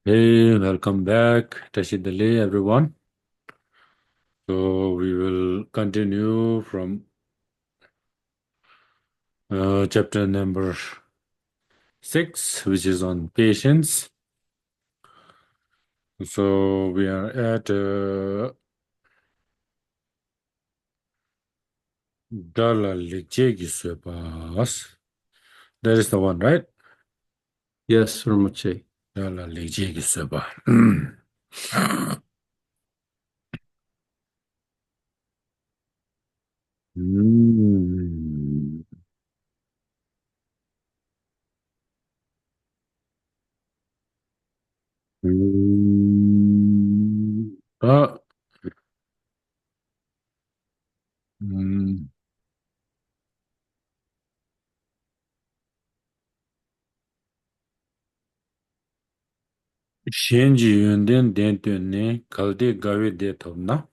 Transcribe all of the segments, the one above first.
Hey, welcome back, Tashidale, everyone. So we will continue from chapter number 6, which is on patience. So we are at Dala Ligjegiswepas. That is the one, right? Yes, Rinpoche. Dala Ligjegiswepa. Mm. Mm. Ah. Mm. Shenji yunden den ne kalde gawe de topna.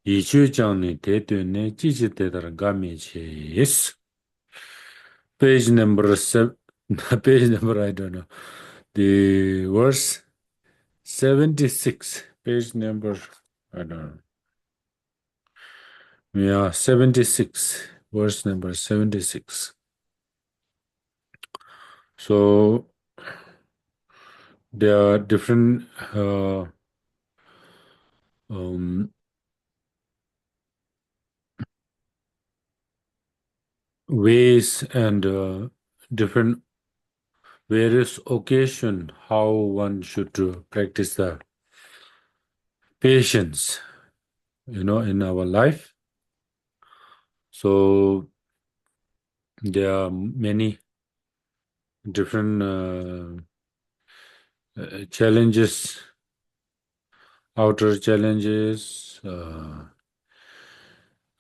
Yichu changni de ne chichi de dar game che yes. Page number seven, page number I don't know. The verse 76. Page number I don't know. Yeah, 76. Verse number 76. So there are different um, ways and different various occasion how one should practice the patience, in our life. So there are many different challenges, outer challenges,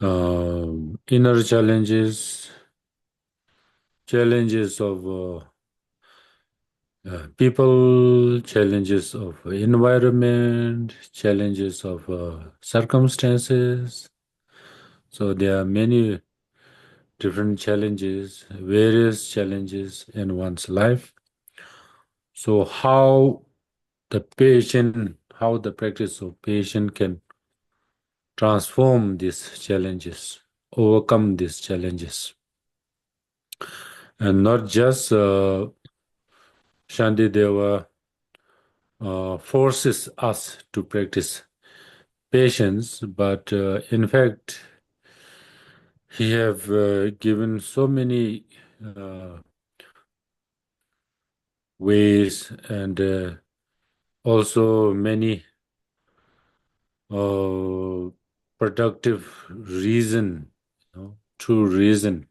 inner challenges, challenges of people, challenges of environment, challenges of circumstances. So there are many different challenges, various challenges in one's life. So how the practice of patience can transform these challenges, overcome these challenges. And not just Shantideva forces us to practice patience, but in fact, he have given so many ways and also many productive reason, true reason,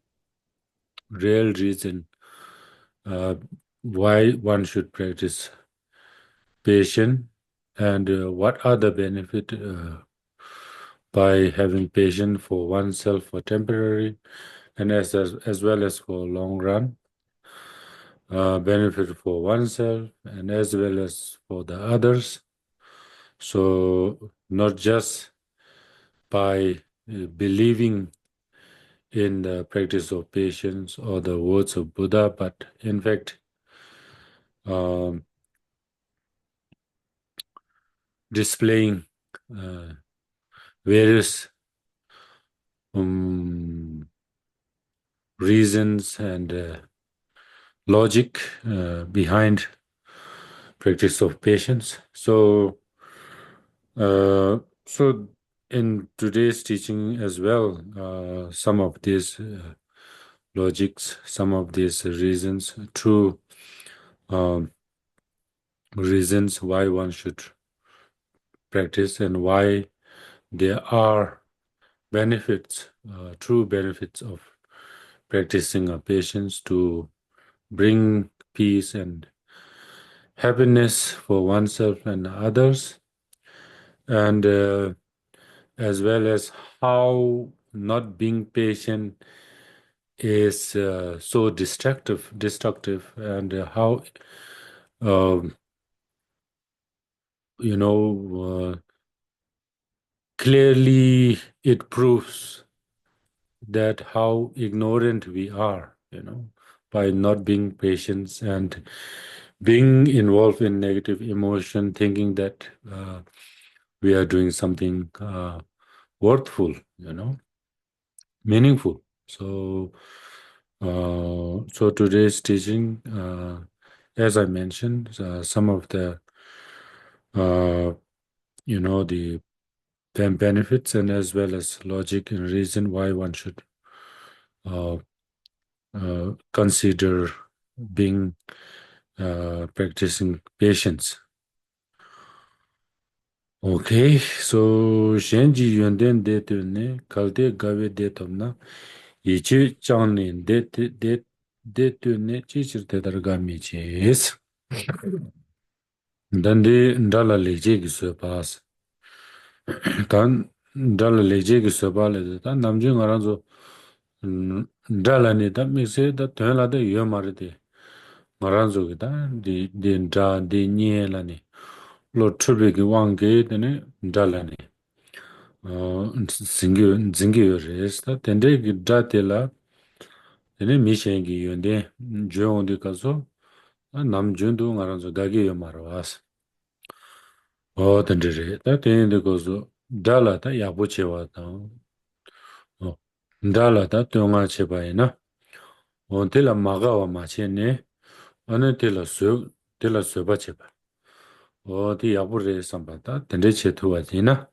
real reason uh, why one should practice patience and what are the benefit by having patience for oneself for temporary and as well as for long run benefit for oneself and as well as for the others. So not just by believing in the practice of patience or the words of Buddha, but in fact um, displaying uh, various reasons and logic behind practice of patience. So in today's teaching as well, some of these logics, some of these reasons, true um, reasons why one should practice and why there are benefits, true benefits of practicing a patience to bring peace and happiness for oneself and others, and as well as how not being patient is so destructive, and how um, you know clearly it proves that how ignorant we are, by not being patient and being involved in negative emotion, thinking that we are doing something worthful, meaningful. So, so today's teaching, as I mentioned, some of the, the benefits and as well as logic and reason why one should uh, consider being practicing patience. Okay, so Shenji Yunden de Tune, Kalde Gawe de Tomna, Yichi Changnin de Tune, Chichir Tedargami Chis. Dandi Ndala Leje Gisopas. Tan Ndala Leje Gisobale, Tan Namjing Aranzo Ndala Nita Mixe, the Tela de Yomarite. Maranzo Gita, the Nda, the Nielani. Lord Trubiki Wangi, the Ndalani. Zingi resta tende gi datela tene mishengi yonde jondi kaso nam jundu ngaranzo dagi yo marwas o tende re ta tende koso dala ta yabu chewa ta o dala ta tonga cheba ina o tela maga wa ma chene ane tela soba cheba o ti yabu re samba ta tende che tuwa tina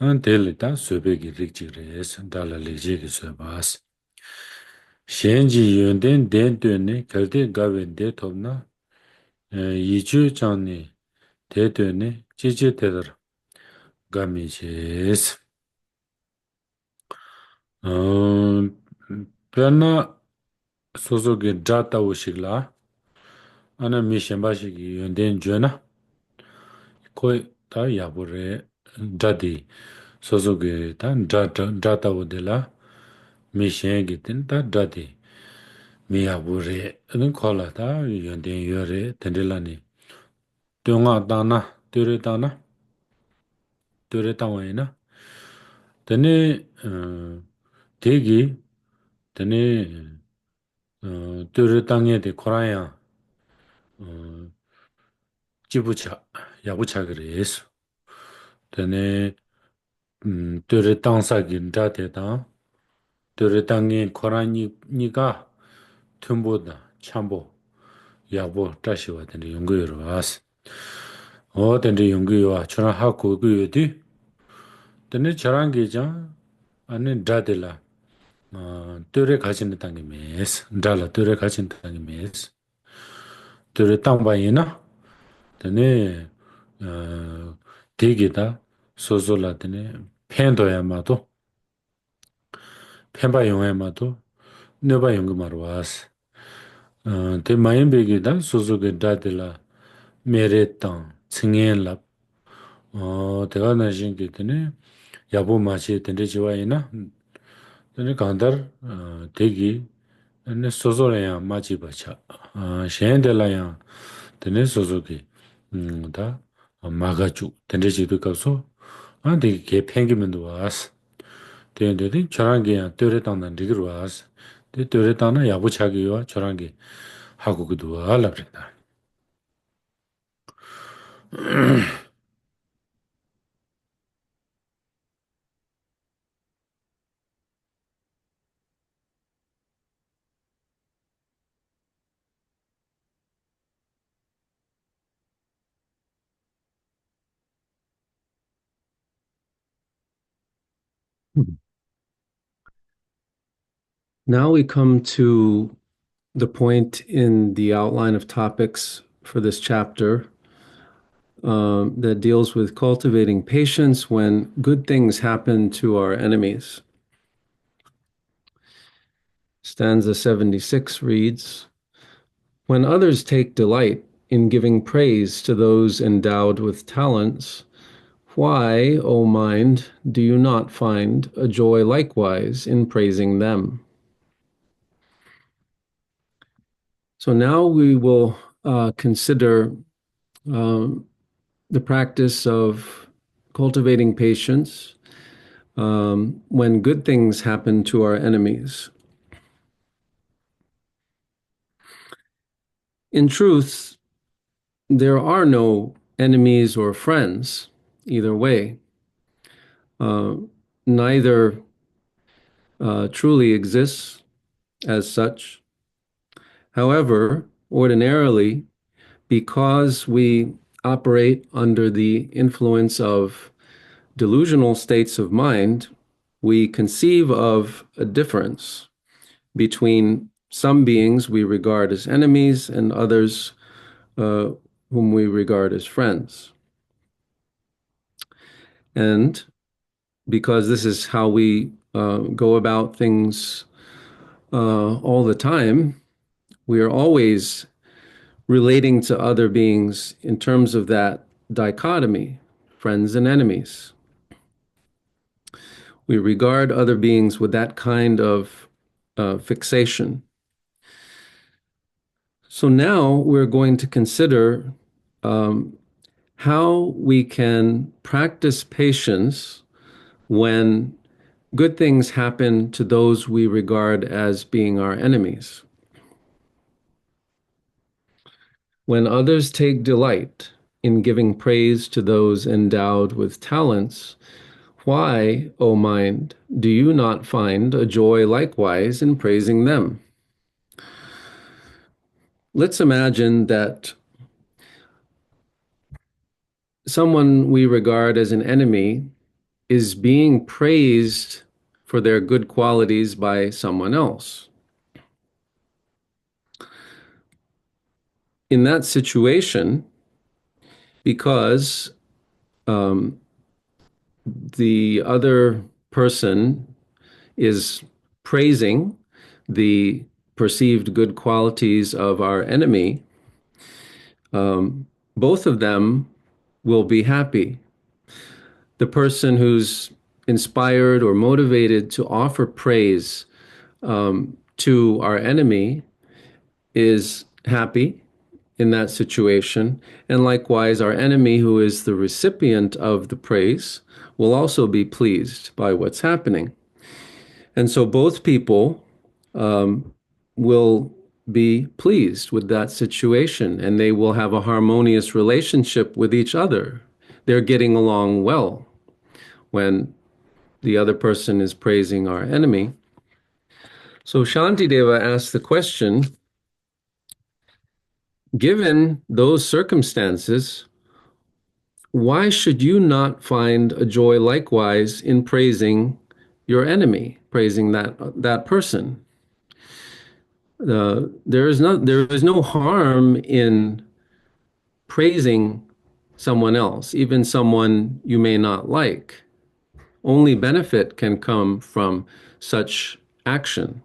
an tele ta sobe gi rikchi re dala leje gi sobas Shenji yunden den dönne kalde gawen de topna yichu changni de dönne chichi tedar gami ches. Perna soso ge jata ushigla ana mi shenpa shigi yunden jona koi ta yabure jati soso ge ta jata udela mi shengi tin ta jati mi yabure kola ta yunden yore tendelani Tunga dana, ture tawa ina. Tene, tegi, tene, ture tangye de koraya, jibucha, yabucha gres. Tene, ture tangsa ginja te tang, ture tangye korani niga, tumbo da, chambo, yabu, tashiwa, tene yungu yorwas. O, tene yungu yorwa, chuna haku gu di. Tene charangi jan, ane dadila. 뚜레 가진 땅이 메스 달라 뚜레 가진 땅이 메스 뚜레 땅바이나 드네 되게다 소소라드네 펜도야마도 펜바용야마도 네바용그 와스 데 마임베기다 소소게 다들라 메레땅 칭엔랍 대가 나신게 드네 야보 마치 된데 지와이나 드네 간달 되기 네 소소래야 맞지 봐차 셴델라야 드네 소소기 다 마가주 된데지도 가서 안데 개 팽기면도 와스 된데디 저랑게야 뜨레당난 리그로 와스 데 뜨레당나 야부차기와 저랑게 하고 그도 알아버린다 Now we come to the point in the outline of topics for this chapter that deals with cultivating patience when good things happen to our enemies. Stanza 76 reads, "When others take delight in giving praise to those endowed with talents, why, O mind, do you not find a joy likewise in praising them?" So now we will consider the practice of cultivating patience when good things happen to our enemies. In truth, there are no enemies or friends either way. Neither truly exists as such. However, ordinarily, because we operate under the influence of delusional states of mind, we conceive of a difference between some beings we regard as enemies and others uh, whom we regard as friends. And because this is how we go about things all the time, we are always relating to other beings in terms of that dichotomy, friends and enemies. We regard other beings with that kind of fixation. So now we're going to consider how we can practice patience when good things happen to those we regard as being our enemies. When others take delight in giving praise to those endowed with talents, why, O mind, do you not find a joy likewise in praising them? Let's imagine that someone we regard as an enemy is being praised for their good qualities by someone else. In that situation, because the other person is praising the perceived good qualities of our enemy, both of them will be happy. The person who's inspired or motivated to offer praise to our enemy is happy in that situation. And likewise, our enemy, who is the recipient of the praise, will also be pleased by what's happening. And so both people will be pleased with that situation and they will have a harmonious relationship with each other. They're getting along well when the other person is praising our enemy. So Shantideva asked the question, given those circumstances, why should you not find a joy likewise in praising your enemy, praising that person? There is no harm in praising someone else, even someone you may not like. Only benefit can come from such action.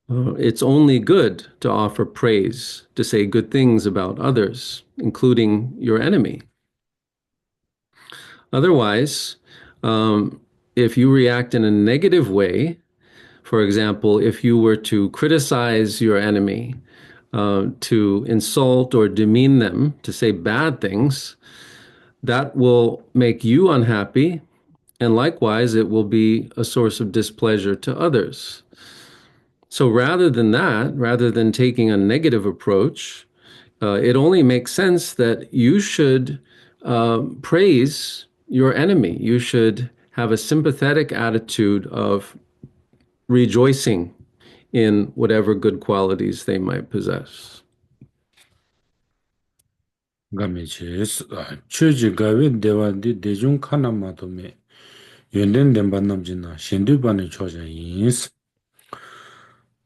It's only good to offer praise, to say good things about others, including your enemy. Otherwise, if you react in a negative way, for example, if you were to criticize your enemy, to insult or demean them, to say bad things, that will make you unhappy, and likewise, it will be a source of displeasure to others. So rather than that, rather than taking a negative approach, it only makes sense that you should praise your enemy. You should have a sympathetic attitude of rejoicing in whatever good qualities they might possess. 가미치스 추지 가위 대와디 대중 카나마도메 연된 덴반 남진나 신두반의 초자인스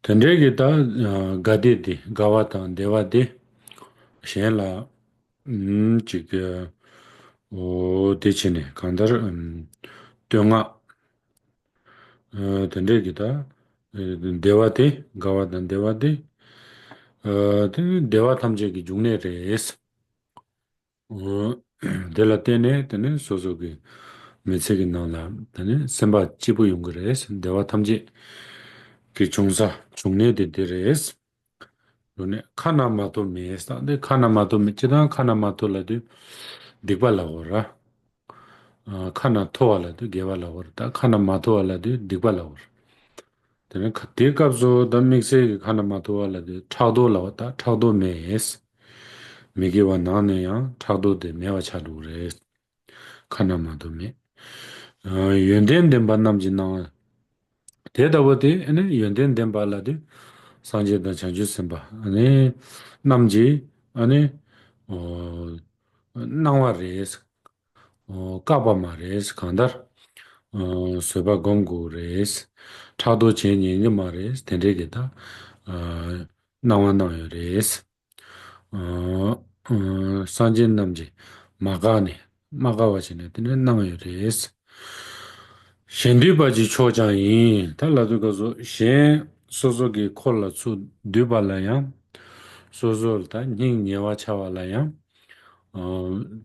던데게다 가데디 가와타 대와디 셴라 지게 오 대치네 간다르 뚱아 던데게다 대와디 가와단 대와디 대와 탐제기 중내레스 della tene tene sosogi metsegi nala tene semba chibu yungres dewa tamji ki chungsa chungne de deres lone khana mato mesta de khana mato mechida khana mato la de digba la ora khana to wala de gewa la ora ta khana mato wala de digba la ora tene khate kapso da mixe khana mato wala de thado la ta thado mes 미기와 나네야 타도데 메와 차루레 카나마도메 연된된 반남진나 대다버디 아니 연된된 발라데 산제다 장주선바 아니 남지 아니 어 나와레스 까바마레스 칸다 소바 공고레스 차도 제니니 마레스 텐데게다 나와나요레스 산진 남지 마가네 마가와지네 되는 나와요레스 셴디바지 초장이 달라도 가서 셴 소소기 콜라 수 뒤발라야 소소르다 닝녀와 차발라야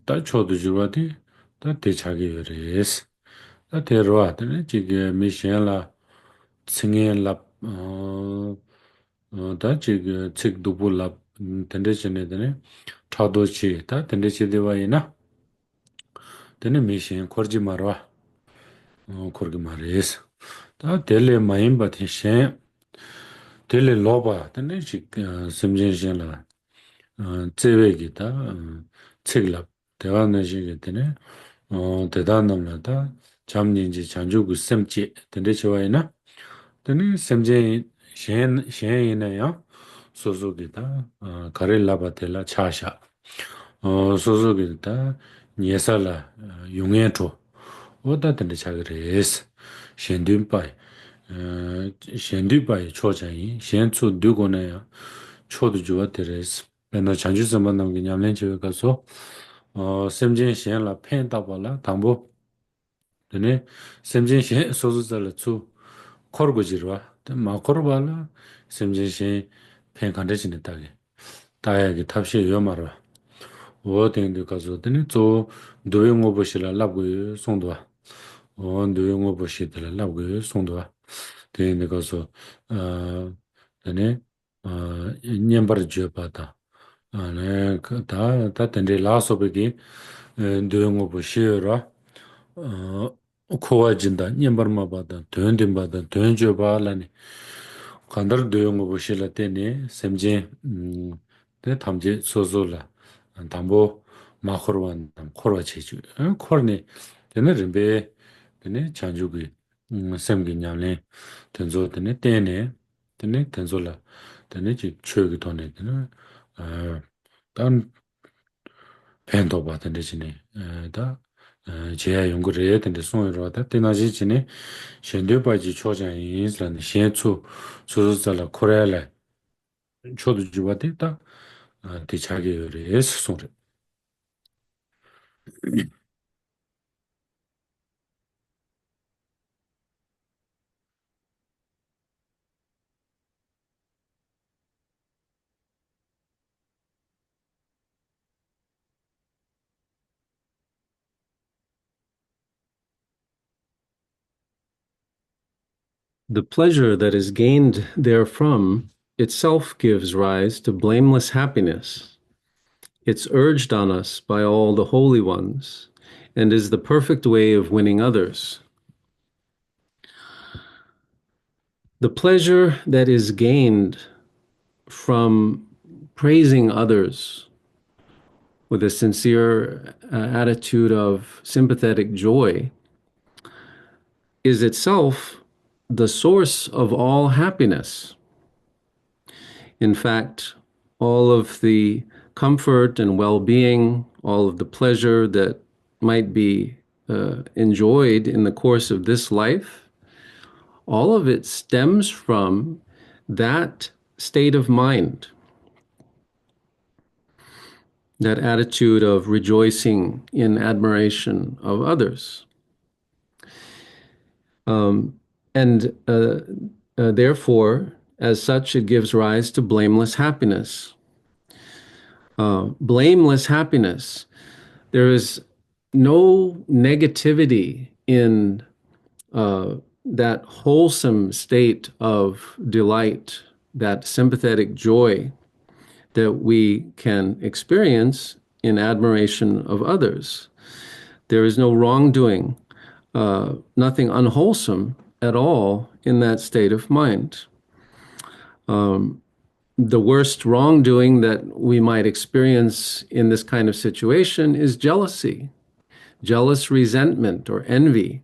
다 초도 주바디 다 대차게 요레스 다 데로와드네 지게 미셸라 칭엘라 다 지게 책도불라 텐데체네드네 차도치 다 텐데체데와이나 되네 미신 코르지 마르와 코르기 마레스 다 델레 마임바티 셴 델레 로바 되네 지 심진신라 제베기다 책랍 대화내시게 되네 대단함나다 잠닌지 잔주고 셈지 된대치와이나 되네 셈제 셴이네요 소소기다 가rel라바텔라 차샤 소소기다 니에살라 용해조 오다 된대차그레스 셴딘바이 셴딘바이 초장이 셴초 두고네요 초도 주어드레스 맨날 잔주서만 남긴 냠렌지에 가서 셈진 셴라 펜다발라 담보 되네 셈진 셴 소소살라 추 코르고지르와 마코르발라 셈진 셴 펜칸데지네 따게 따야게 탑시 요마르 오땡데 가서 되네 조 도용오 보시라 라고 송도와 도용오 보시들 라고 송도와 되네 가서 되네 냠바르 주바다 네 그다 텐데 라소베기 도용오 보시라 코와진다 냠바르마바다 돈딘바다 돈줘발라니 간다르 도용오 보실라 때네 셈제 네 탐제 소소라 담보 마코르완 담 코르와체주 코르네 되네 림베 되네 잔주기 셈기냐네 된조드네 때네 되네 된솔라 되네 지 추기 돈네 되네 단 펜도 받은 데지네 다 제야 연구를 해야 되는데 송으로 왔다 때나지 지네 셴데바지 초장이 인슬란 셴초 소소살라 코레알라 초도 주바데다 대차게 요레스 송래 The pleasure that is gained therefrom itself gives rise to blameless happiness. It's urged on us by all the holy ones and is the perfect way of winning others. The pleasure that is gained from praising others with a sincere attitude of sympathetic joy is itself the source of all happiness. In fact, all of the comfort and well-being, all of the pleasure that might be enjoyed in the course of this life, all of it stems from that state of mind, that attitude of rejoicing in admiration of others. And therefore, as such, it gives rise to blameless happiness. Blameless happiness. There is no negativity in that wholesome state of delight, that sympathetic joy that we can experience in admiration of others. There is no wrongdoing, nothing unwholesome at all in that state of mind. The worst wrongdoing that we might experience in this kind of situation is jealousy, jealous resentment, or envy.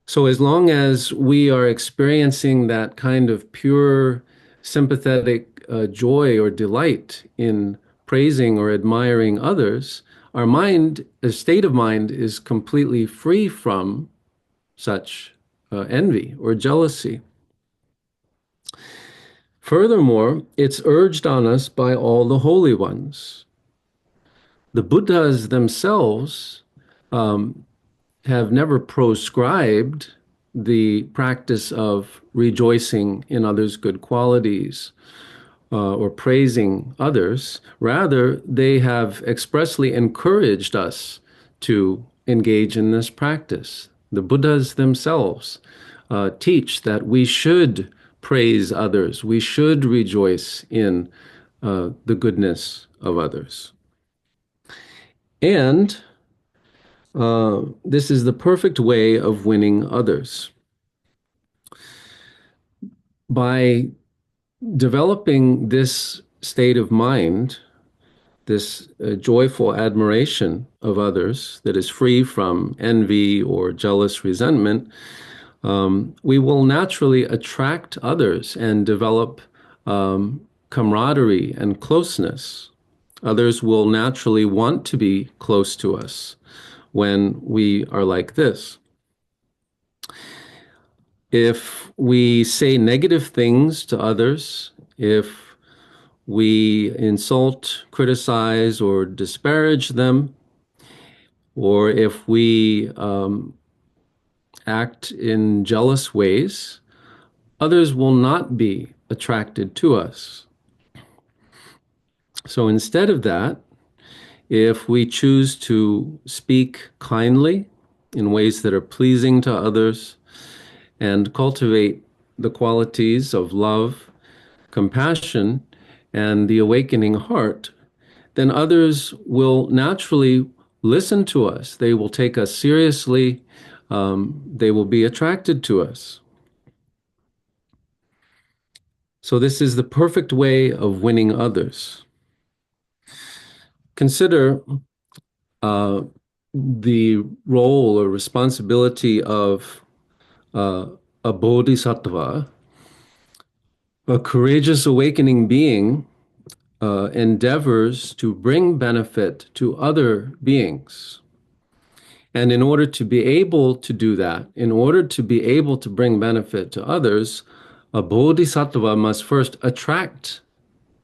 So, as long as we are experiencing that kind of pure sympathetic joy or delight in praising or admiring others, our mind, a state of mind, is completely free from such envy or jealousy. Furthermore, it's urged on us by all the holy ones. The Buddhas themselves have never proscribed the practice of rejoicing in others' good qualities or praising others. Rather, they have expressly encouraged us to engage in this practice. The Buddhas themselves teach that we should praise others, we should rejoice in the goodness of others. And this is the perfect way of winning others. By developing this state of mind, this joyful admiration of others that is free from envy or jealous resentment, we will naturally attract others and develop camaraderie and closeness. Others will naturally want to be close to us when we are like this. If we say negative things to others, if we insult, criticize, or disparage them, or if we act in jealous ways, others will not be attracted to us. So instead of that, if we choose to speak kindly in ways that are pleasing to others and cultivate the qualities of love, compassion, and the awakening heart, then others will naturally listen to us. They will take us seriously. They will be attracted to us. So, this is the perfect way of winning others. Consider the role or responsibility of a bodhisattva, a courageous awakening being endeavors to bring benefit to other beings. And in order to be able to do that, in order to be able to bring benefit to others, a bodhisattva must first attract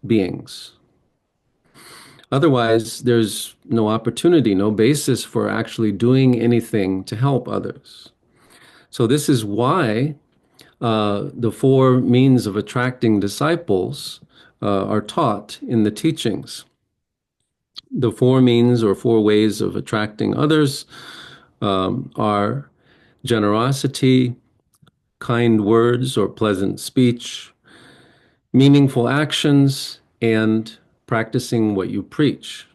beings. Otherwise, there's no opportunity, no basis for actually doing anything to help others. So, this is why the four means of attracting disciples are taught in the teachings. The four means or four ways of attracting others are generosity, kind words or pleasant speech, meaningful actions, and practicing what you preach.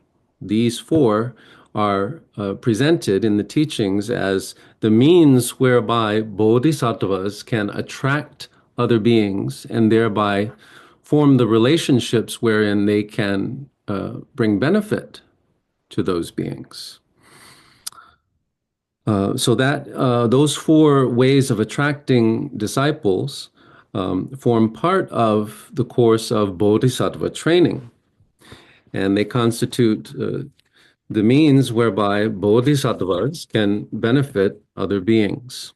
These four are presented in the teachings as the means whereby bodhisattvas can attract other beings and thereby form the relationships wherein they can bring benefit to those beings. So that those four ways of attracting disciples form part of the course of Bodhisattva training. And they constitute the means whereby Bodhisattvas can benefit other beings.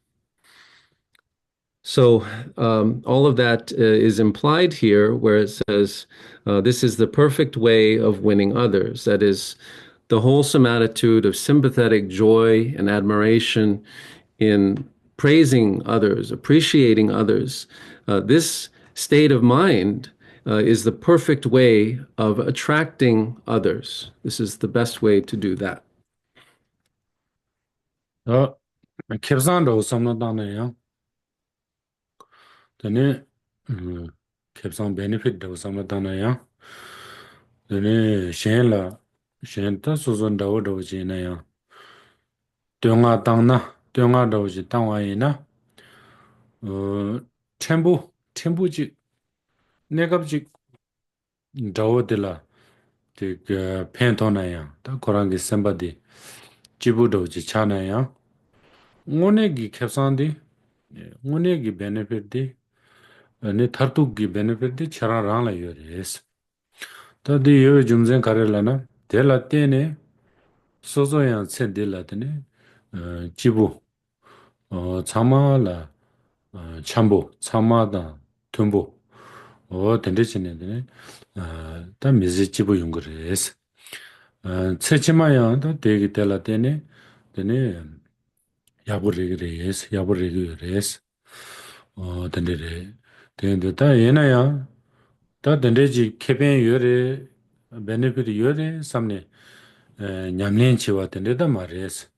So all of that is implied here where it says, this is the perfect way of winning others. That is, the wholesome attitude of sympathetic joy and admiration in praising others, appreciating others. This state of mind is the perfect way of attracting others. This is the best way to do that. 캡산도 삼나다네요. 전에 캡산 베네핏도 삼나다네요. 전에 셴타 소존다오도 지네요. 뚱아 땅나 뚱아도지 땅와이나 첨부지 내갑지 다워들라 그 펜토나야 다 고랑게 셈바디 지부도지 차나야 오네기 캡산디 오네기 베네피트 네 타투기 베네피트 차라랑라 요레스 다디 요 좀zen 카렐라나 델라테네 소소양 쳔딜라드네 지부 참마라 참보 참마다 tumbo 텐데치네네 다 미지치부 용거레스 체치마야 되게 tellatene 되네 야부레레스 텐데레 텐데 다 예나야 다 텐데지 케벤 요레 베네피트 요레 삼네 냠렌치와 텐데다 마레스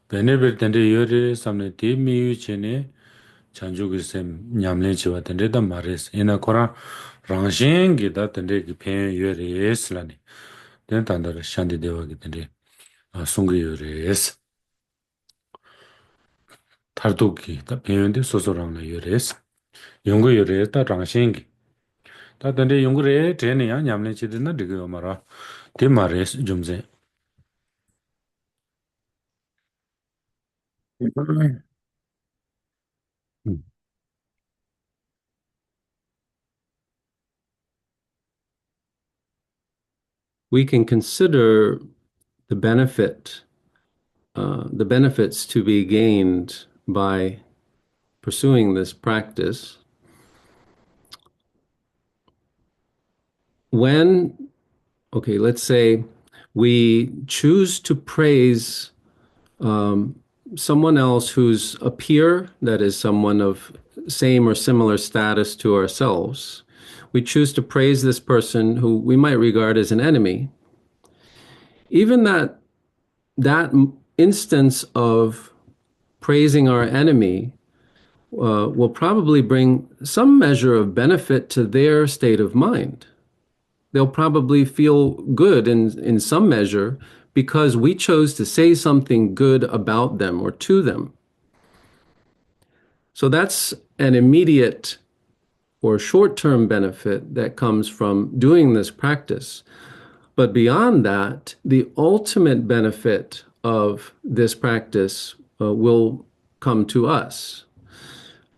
베네피트 텐데 요레 삼네 디미유체네 chanjugusem nyamlen chiwa tende da mares ina kora rangshin gi da tende gi pen yores lani den tanda Shantideva gi tende sungi yores tardu gi da pen yonde soso rangla yores yungu yores da rangshin gi da tende yungu re tene ya nyamlen chi dina digi yomara di mares jumze We can consider the the benefits to be gained by pursuing this practice when, okay, let's say we choose to praise someone else who's a peer, that is, someone of same or similar status to ourselves. We choose to praise this person who we might regard as an enemy. Even that instance of praising our enemy will probably bring some measure of benefit to their state of mind. They'll probably feel good in some measure because we chose to say something good about them or to them. So that's an immediate or short-term benefit that comes from doing this practice. But beyond that, the ultimate benefit of this practice will come to us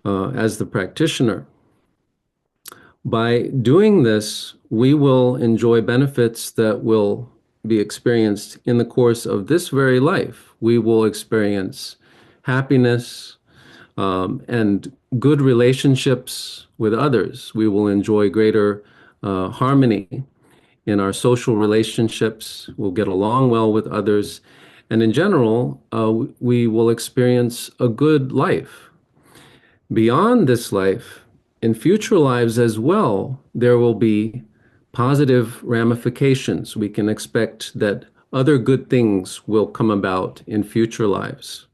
as the practitioner. By doing this, we will enjoy benefits that will be experienced in the course of this very life. We will experience happiness and good relationships with others. We will enjoy greater harmony in our social relationships. We'll get along well with others. And in general, we will experience a good life. Beyond this life, in future lives as well, there will be positive ramifications. We can expect that other good things will come about in future lives.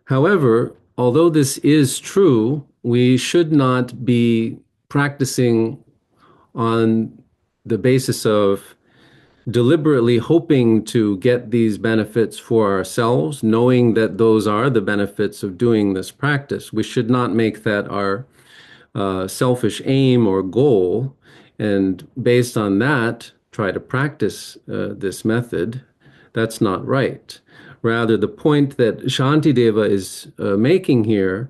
However, although this is true, we should not be practicing on the basis of deliberately hoping to get these benefits for ourselves, knowing that those are the benefits of doing this practice. We should not make that our selfish aim or goal, and based on that, try to practice this method. That's not right. Rather, the point that Shantideva is making here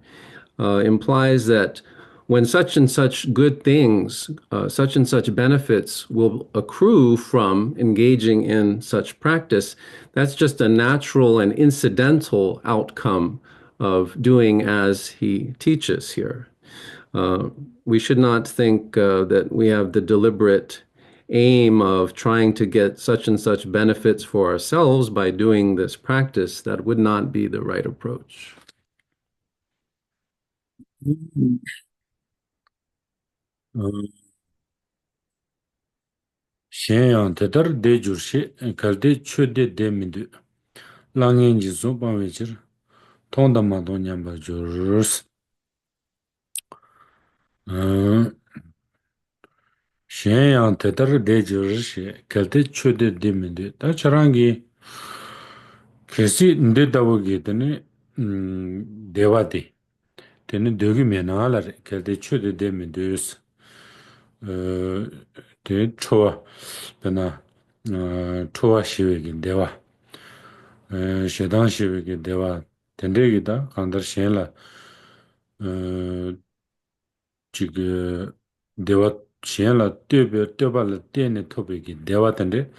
implies that when such and such good things, such and such benefits will accrue from engaging in such practice, that's just a natural and incidental outcome of doing as he teaches here. We should not think that we have the deliberate aim of trying to get such and such benefits for ourselves by doing this practice. That would not be the right approach. Shenyang tedar de jurshi kalde chöde de mindu langyenji zomba wechir tonda mado nyamba jurus Shenyang tedar de jurshi kalde chöde de mindu ta charangi kesi nde dawo gitani dewa de 되는 되게 면하라 결대 추대 되면 되스 대 초와 배나 초와 시외긴 대화 shedan shiwe ki dewa tendegi da kandar shen la chiga dewa shen la tyoba la tenne tobe ki dewa tende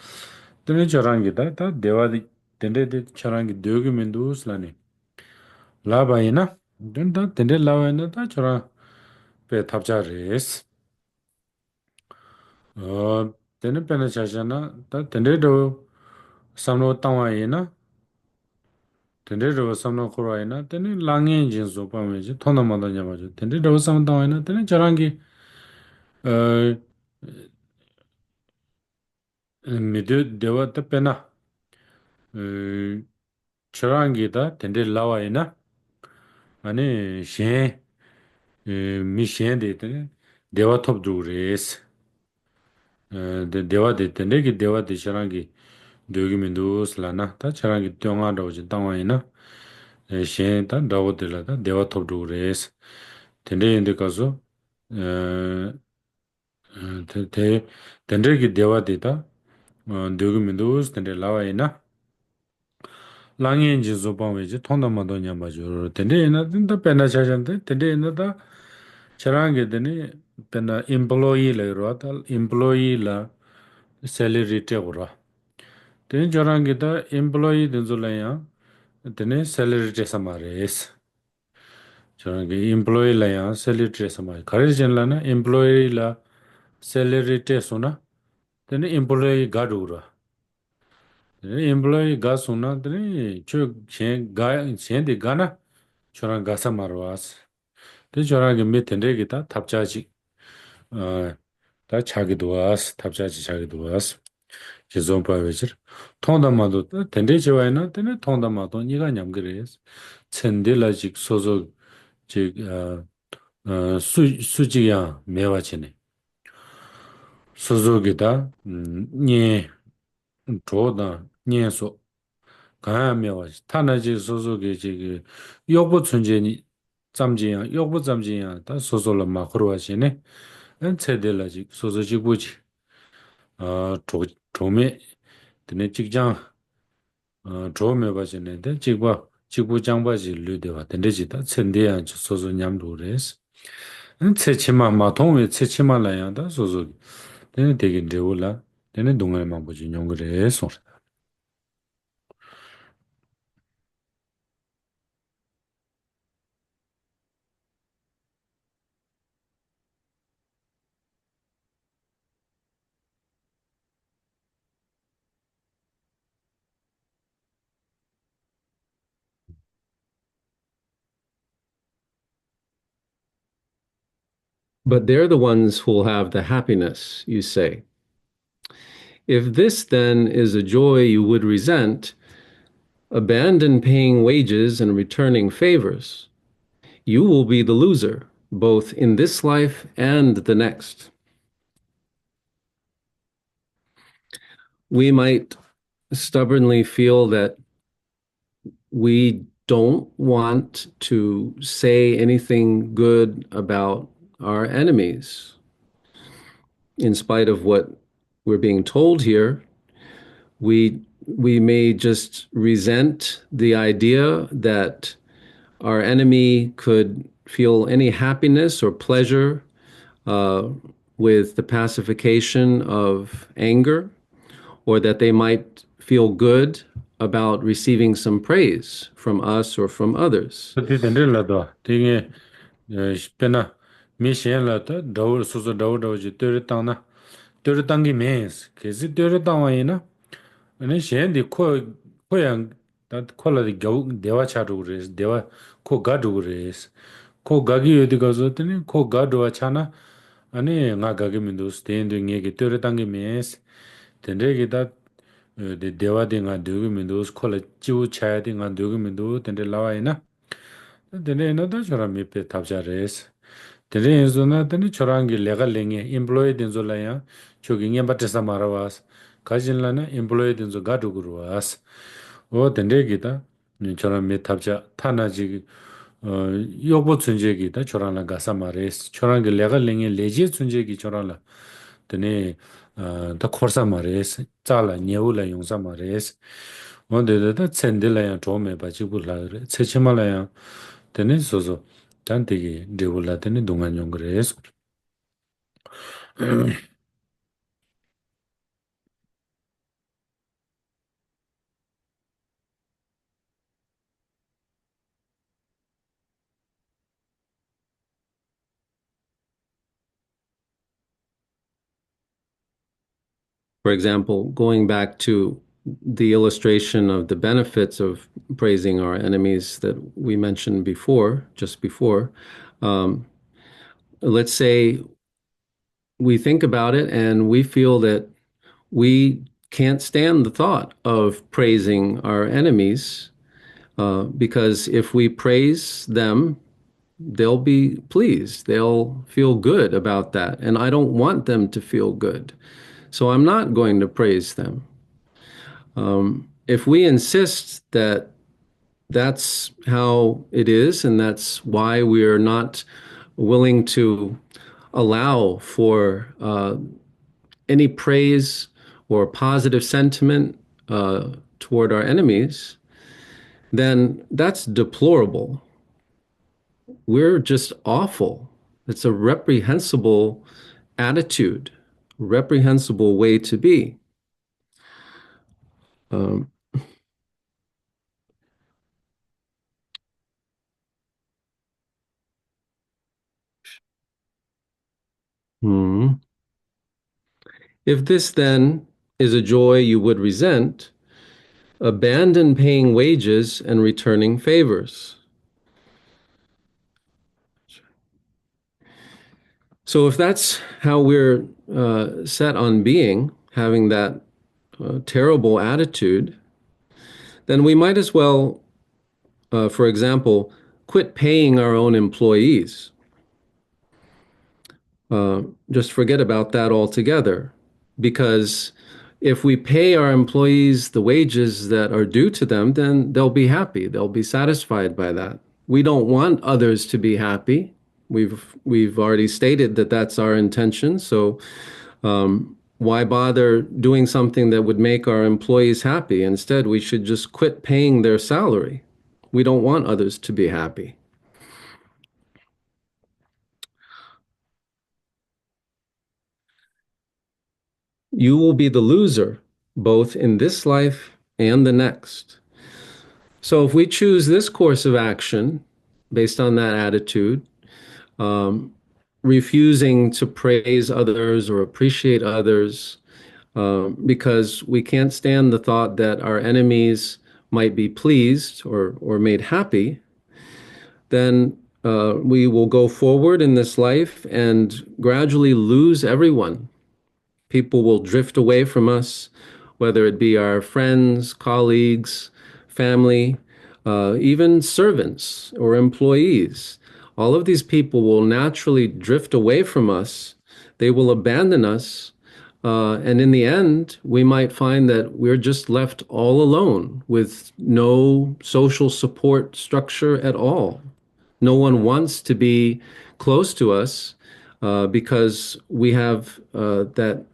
tende charangi da dewa di tende de charangi dyogi mendu uslani laba ina tende laba ina da charang pe tabja res tende pena chachana da tende do samlo tangwa ina tende rwa samna khurwa ina, tende langyen jin so pa me je, thona mada nyama je, tende rwa samna tawa ina, tende charangi midyo dewa ta pena, charangi da tende lawa ina, ane shen, mi shen de tende, dewa top dhru res, dewa de tende ki dewa de charangi dyogi mindu usla na, ta charangi tyonga dhawa je tawa ina, shen ta dhawa de la ta dewa top dhru res, tende yende kaso, te tendreki dewa dita ndogu mindus tendre lawa ina langyen ji zopang weje thonda mado nyamba juro tendre ina tinda pena chachante tendre ina da charange dine pena employee la iro ta employee la salary te ura tendre charange da employee denzo la ya tendre salary te samares charange employee la ya salary te samares kare jen la na employee la salary te suna tene employee gadura employee gasuna tene chu chen de gana chora gasa marwas te chora ge me tende ge ta tapchaji ta chagi duas tapchaji chagi duas je zompa vechir tonda mado tende chewa na tene tonda mado niga nyam gres chende la jik sozo jik suji ya mewa chene sozo ge ta nye 조다 년소 가야메와 타나지 소소게 지기 욕부存在니 잠지야 욕부 잠지야 다 소소라 마크로하시네 엔 체델라지 소소지 부지 조메 드네 직장 조메 바시네 데 직과 직부 장바지 르데와 된데지다 천대야 소소 냠도레스 엔 체치마 마통에 체치마라야다 소소 되는 되게 되올라 되는 동안만 보지 용그레스 But they're the ones who'll have the happiness, you say. If this then is a joy you would resent, abandon paying wages and returning favors. You will be the loser, both in this life and the next. We might stubbornly feel that we don't want to say anything good about our enemies, in spite of what we're being told here. We may just resent the idea that our enemy could feel any happiness or pleasure with the pacification of anger, or that they might feel good about receiving some praise from us or from others. Ti tende la do, ti nge pena mi shen la to daw su su daw ji tere tang na tere tang gi mes ke si tere tang wa ina ane shen di ko yang da ko la di gaw dewa cha ru res dewa ko ga ru res ko ga gi yodi ga zo tene ko ga do cha na ane nga ga gi min do sten de nge gi tere tang gi mes tende gi da de dewa de nga de gi min do ko la chi u cha de nga de gi min do tende la wa ina tene ina da chora mi pe tabja res. Tene inzo na tene chorangi lega lenge employee dinzo la ya chogi nge batesa marawas. Kajin la na employee dinzo gadu guruwas. O tende gita chora mi tabja tana jigi 요보 춘제기다 초랑라 가사 마레스 초랑게 레가 랭에 레제 춘제기 초랑라 드네 더 코사 마레스 짜라 녀울라 용사 마레스 원데다 쳔들라야 조메 바지불라 체치말라야 드네 소소 단테기 데불라 드네 동안 용그레스 For example, going back to the illustration of the benefits of praising our enemies that we mentioned before, just before, um, let's say we think about it and we feel that we can't stand the thought of praising our enemies because if we praise them, they'll be pleased. They'll feel good about that. And I don't want them to feel good. So I'm not going to praise them. If we insist that that's how it is and that's why we're not willing to allow for any praise or positive sentiment toward our enemies, then that's deplorable. We're just awful. It's a reprehensible attitude, reprehensible way to be. Um, hmm. If this then is a joy you would resent, abandon paying wages and returning favors. So if that's how we're set on being, having that terrible attitude, then we might as well, for example, quit paying our own employees. Just forget about that altogether. Because if we pay our employees the wages that are due to them, then they'll be happy. They'll be satisfied by that. We don't want others to be happy. We've already stated that that's our intention. So why bother doing something that would make our employees happy? Instead, we should just quit paying their salary. We don't want others to be happy. You will be the loser, both in this life and the next. So if we choose this course of action based on that attitude, refusing to praise others or appreciate others, because we can't stand the thought that our enemies might be pleased or made happy, then we will go forward in this life and gradually lose everyone. People will drift away from us, whether it be our friends, colleagues, family, even servants or employees. All of these people will naturally drift away from us. They will abandon us. And in the end, we might find that we're just left all alone with no social support structure at all. No one wants to be close to us because we have that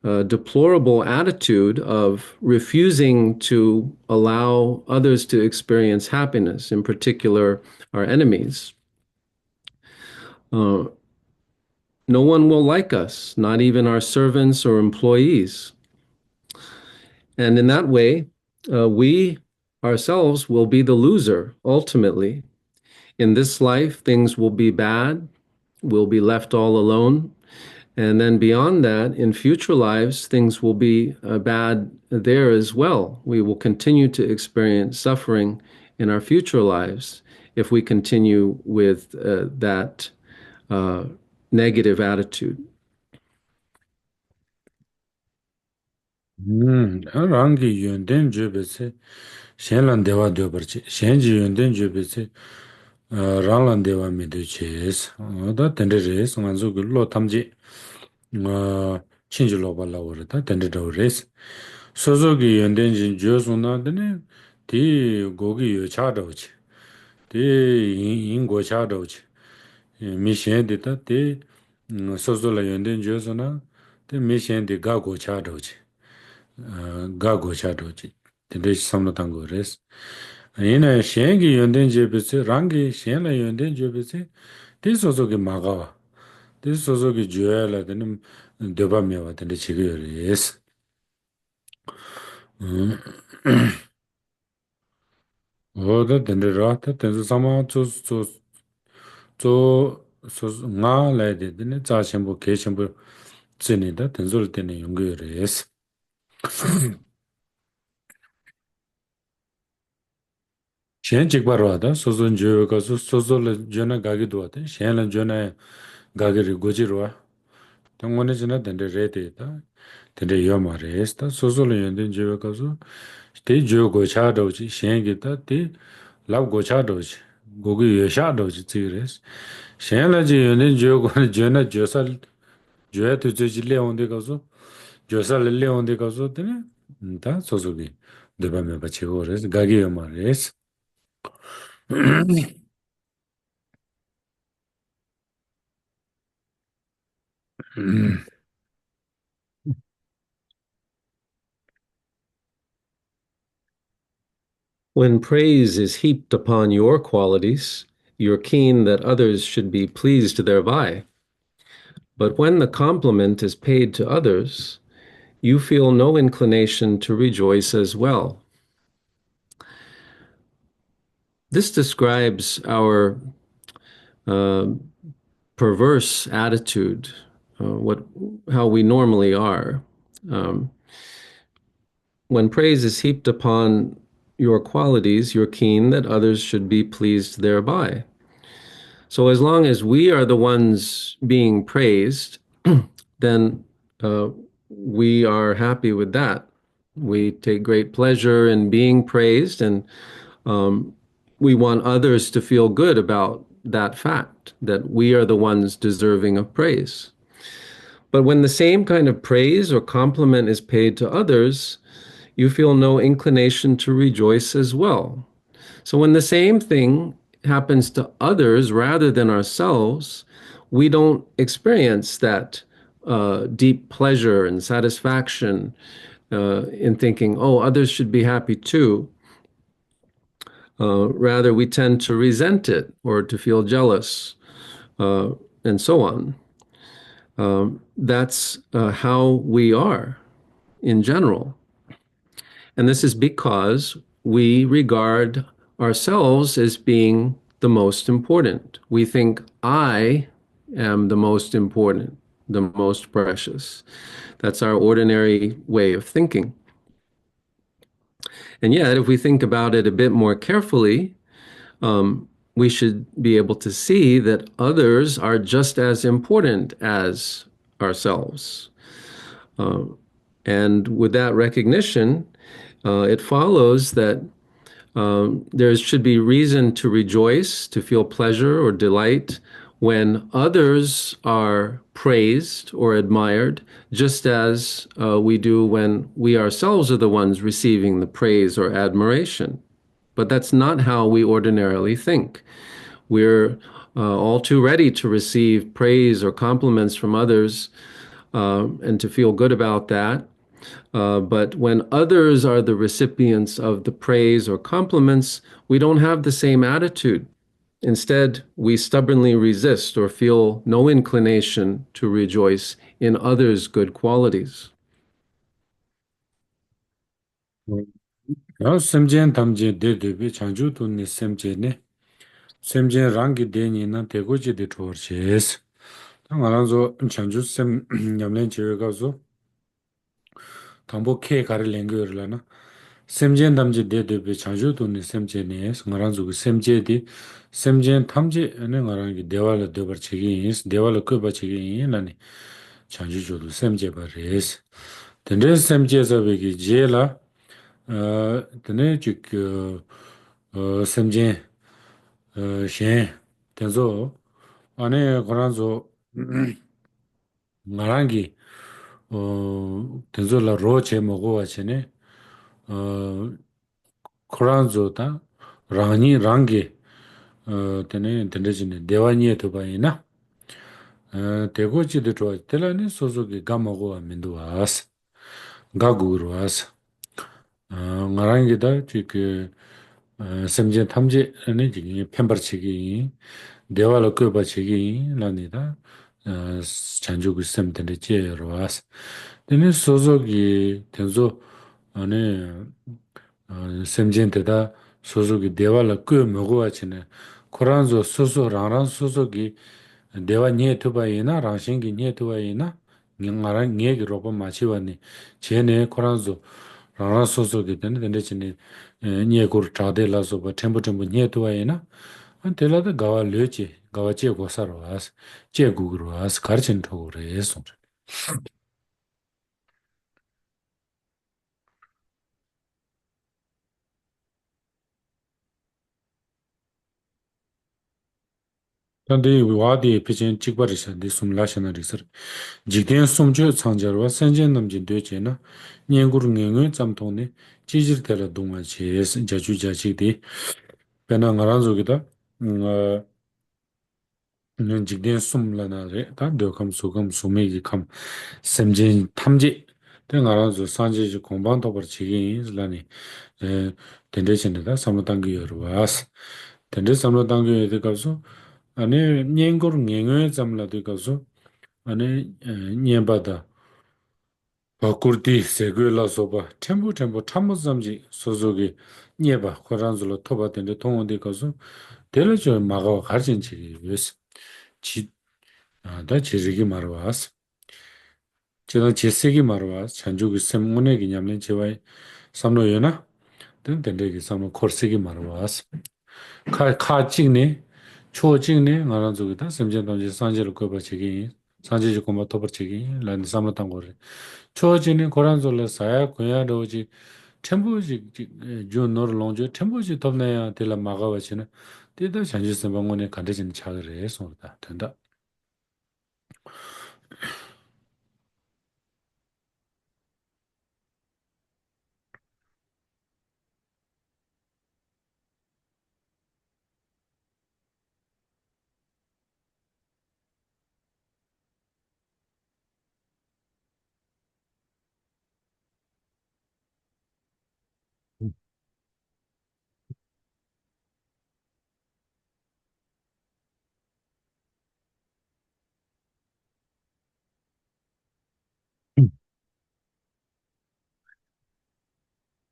deplorable attitude of refusing to allow others to experience happiness, in particular our enemies. No one will like us, not even our servants or employees. And in that way, we ourselves will be the loser ultimately. In this life, things will be bad, we'll be left all alone. And then beyond that, in future lives, things will be bad there as well. We will continue to experience suffering in our future lives if we continue with that negative attitude. rangi yunden jubese shenlan dewa dobarchi shenji yunden jubese ranglan dewa meduches da tenderes nganzo gulo tamji chinji loba la ora da tendedores sozo gi yunden jin josuna dene di gogi yu cha dawchi yin go cha do chi mi shen de ta te so so la yön den jo so na te mi shen de ga go cha do chi ga go cha do chi de de sam na tang go res yin shen gi yön den je be se rang gi shen la yön den je be se te so so ge ma ga wa te so so ge jo ya la de de ba me wa de chi ge res oda dende rata tenzu sama tsu nga lai de dine tsa shenpo ke shenpo tsini da tenzu le tene yungu yore yes. Shen chikpa rwa da sozo njiyo ka sozo le jona gagi duwa de shen le jona gagi ri goji rwa ta ngone zina dende re de da dende yo ma re yes da sozo le yonde njiyo ka te jiyo gocha doji shen gi da te lab gocha doji gogi yosha doji tsigi res shen la ji yonde jiyo go jona josa joya tu zoji le onde ka josa le onde ka tene ta sozo gi deba me ba chigo res gagi yo ma res. When praise is heaped upon your qualities, you're keen that others should be pleased thereby. But when the compliment is paid to others, you feel no inclination to rejoice as well. This describes our uh, perverse attitude, how we normally are. Um, when praise is heaped upon your qualities, you're keen that others should be pleased thereby. So as long as we are the ones being praised, then we are happy with that. We take great pleasure in being praised, and we want others to feel good about that fact, that we are the ones deserving of praise. But when the same kind of praise or compliment is paid to others, you feel no inclination to rejoice as well. So when the same thing happens to others rather than ourselves, we don't experience that deep pleasure and satisfaction in thinking, oh, others should be happy too. Rather, we tend to resent it or to feel jealous uh, and so on. That's how we are in general. And this is because we regard ourselves as being the most important. We think I am the most important, the most precious. That's our ordinary way of thinking. And yet, if we think about it a bit more carefully, we should be able to see that others are just as important as ourselves. And with that recognition, it follows that there should be reason to rejoice, to feel pleasure or delight when others are praised or admired, just as we do when we ourselves are the ones receiving the praise or admiration. But that's not how we ordinarily think. We're all too ready to receive praise or compliments from others and to feel good about that. But when others are the recipients of the praise or compliments, we don't have the same attitude. Instead, we stubbornly resist or feel no inclination to rejoice in others' good qualities. 야 semjen tamje de de chanju tu ne semje ne semjen rang gi de ni na de go ji de chor ches ta ngara zo chanju sem nyamlen che ga zo tambo ke kar leng ge la na semjen tamje de de chanju tu ne semje ne ngara zo semje di semjen tamje ne ngara gi dewal de bar che gi is dewal ko ba che gi na ni chanju jo du semje ba res den semje zo be gi je la dine chik semjen shen tenzo ane koranzo ngarangi tenzo la ro che mogo wache ne koranzo ta rangi rangi tene tenderjine dewa nye toba ina tego chide chwa telani sozo ki gama gowa mendo was gaguru was ngarangi da chike semjen 탐제 ane jiki 펜버 chigi dewa la kuwa chigi lani da chanjugu sem tende che was tene sozo ki tenzo ane semjen teda sozo ki dewa la kuwa mogo wachine koranzo sozo rangran sozo ki dewa nye tuba ina rangshingi nye tuba ina ngarang nye ki roba machi wani chene koranzo rangran sozo ki tende chene nye kur chade la soba tempo tempo nye tuba ina an tela da gawa lyo che gawa che gosar was che gugur was karchen togo re esong tande wadi pichen chikbari shandi sumla shana risar jikden sumcho changjarwa sanjen namjin dwe che na nyengur ngengun tsamtone chijir tela dunga che es jachu jachik di pena ngaranzo gida jikden sumla na re ta dekam sukam sume ki kam semjen tamje ten ngaranzo sanje ji kumbang tobar chigi lani tende chene da samlatangi yorwas tende samlatangi yode kapso ane nyengur ngengun tsamla de kapso ane nyembada kurdi segwe la soba tempo tamu zamji sozogi nyeba koranzula toba tende tongo de kapso tela jo magawa garjin chigi yos chi da chirigi marwas 제가 제세기 말와 찬주기 sem문의 nyamlen 제와 삼로 요나 등 된대기 삼로 코르세기 말와스 카 찍네 초 찍네 나란 쪽이다 sem전 산제로 거버 지기 산제지 고마 토버 지기 란 삼로 거래 초진이 고란졸라 사야 고야로지 템부지 존노르 롱조 템부지 덥네야 딜라 마가와치나 데다 잔지스 방문에 간대진 차그래 소다 된다.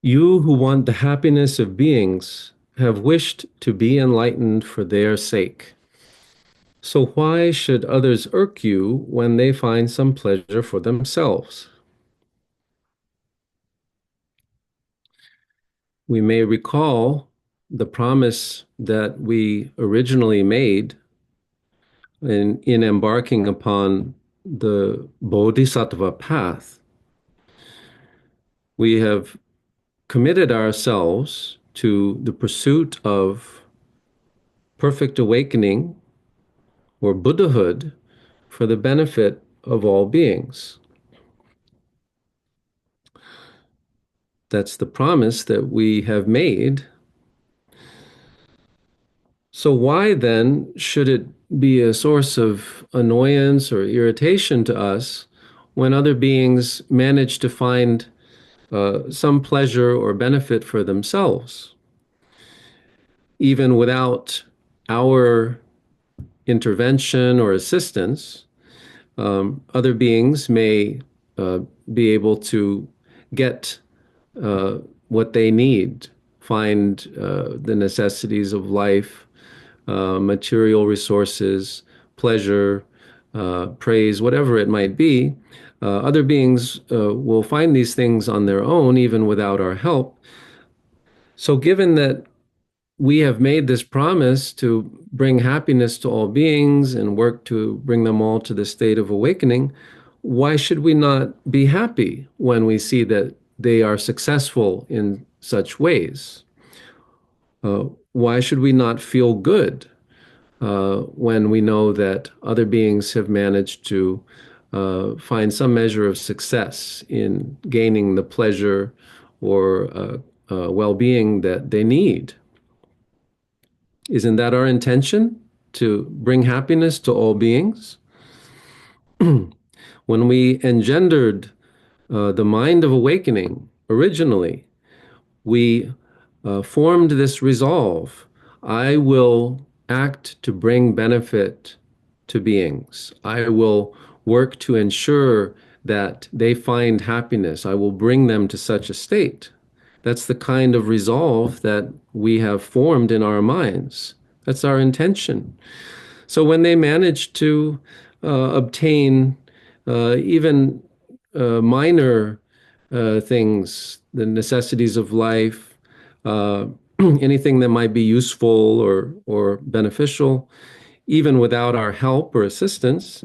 You who want the happiness of beings have wished to be enlightened for their sake. So why should others irk you when they find some pleasure for themselves? We may recall the promise that we originally made in embarking upon the Bodhisattva path. We have committed ourselves to the pursuit of perfect awakening or Buddhahood for the benefit of all beings. That's the promise that we have made. So why then should it be a source of annoyance or irritation to us when other beings manage to find some pleasure or benefit for themselves, even without our intervention or assistance? Other beings may be able to get what they need, find the necessities of life, material resources, pleasure, praise, whatever it might be. Other beings will find these things on their own, even without our help. So, given that we have made this promise to bring happiness to all beings and work to bring them all to the state of awakening, why should we not be happy when we see that they are successful in such ways? Why should we not feel good when we know that other beings have managed to find some measure of success in gaining the pleasure or well-being that they need? Isn't that our intention? To bring happiness to all beings? When we engendered the mind of awakening originally, we formed this resolve: I will act to bring benefit to beings. I will work to ensure that they find happiness. I will bring them to such a state. That's the kind of resolve that we have formed in our minds. That's our intention. So when they manage to obtain even minor things, the necessities of life, uh, anything that might be useful or beneficial, even without our help or assistance,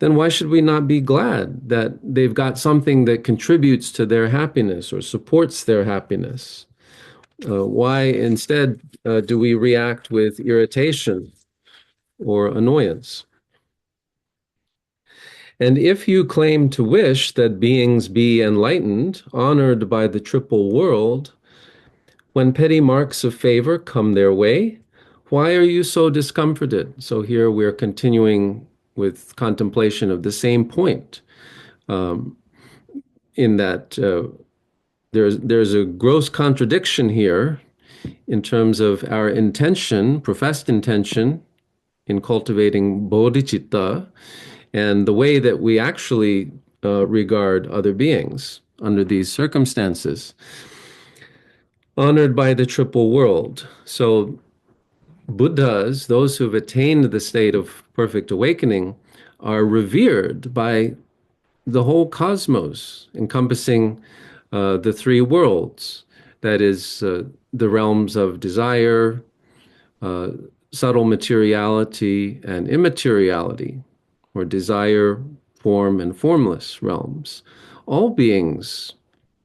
then why should we not be glad that they've got something that contributes to their happiness or supports their happiness? Why instead do we react with irritation or annoyance? And if you claim to wish that beings be enlightened, honored by the triple world, when petty marks of favor come their way, why are you so discomforted? So here we're continuing with contemplation of the same point, um, in that there's a gross contradiction here in terms of our intention, professed intention in cultivating bodhicitta, and the way that we actually regard other beings under these circumstances, honored by the triple world. So Buddhas, those who have attained the state of perfect awakening, are revered by the whole cosmos, encompassing the three worlds. That is, the realms of desire, uh, subtle materiality, and immateriality, or desire, form, and formless realms. All beings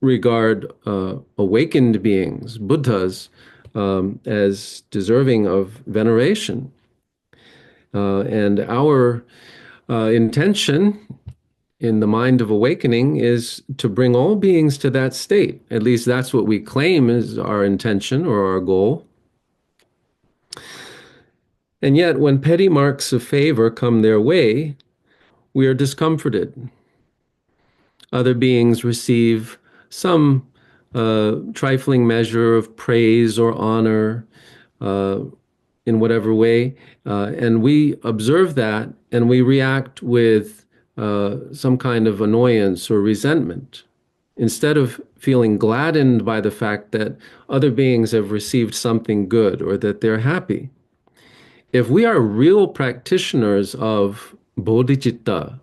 regard awakened beings, Buddhas, as deserving of veneration. And our intention in the mind of awakening is to bring all beings to that state. At least that's what we claim is our intention or our goal. And yet, when petty marks of favor come their way, we are discomforted. Other beings receive some trifling measure of praise or honor uh, in whatever way, and we observe that and we react with some kind of annoyance or resentment, instead of feeling gladdened by the fact that other beings have received something good or that they're happy. If we are real practitioners of bodhicitta,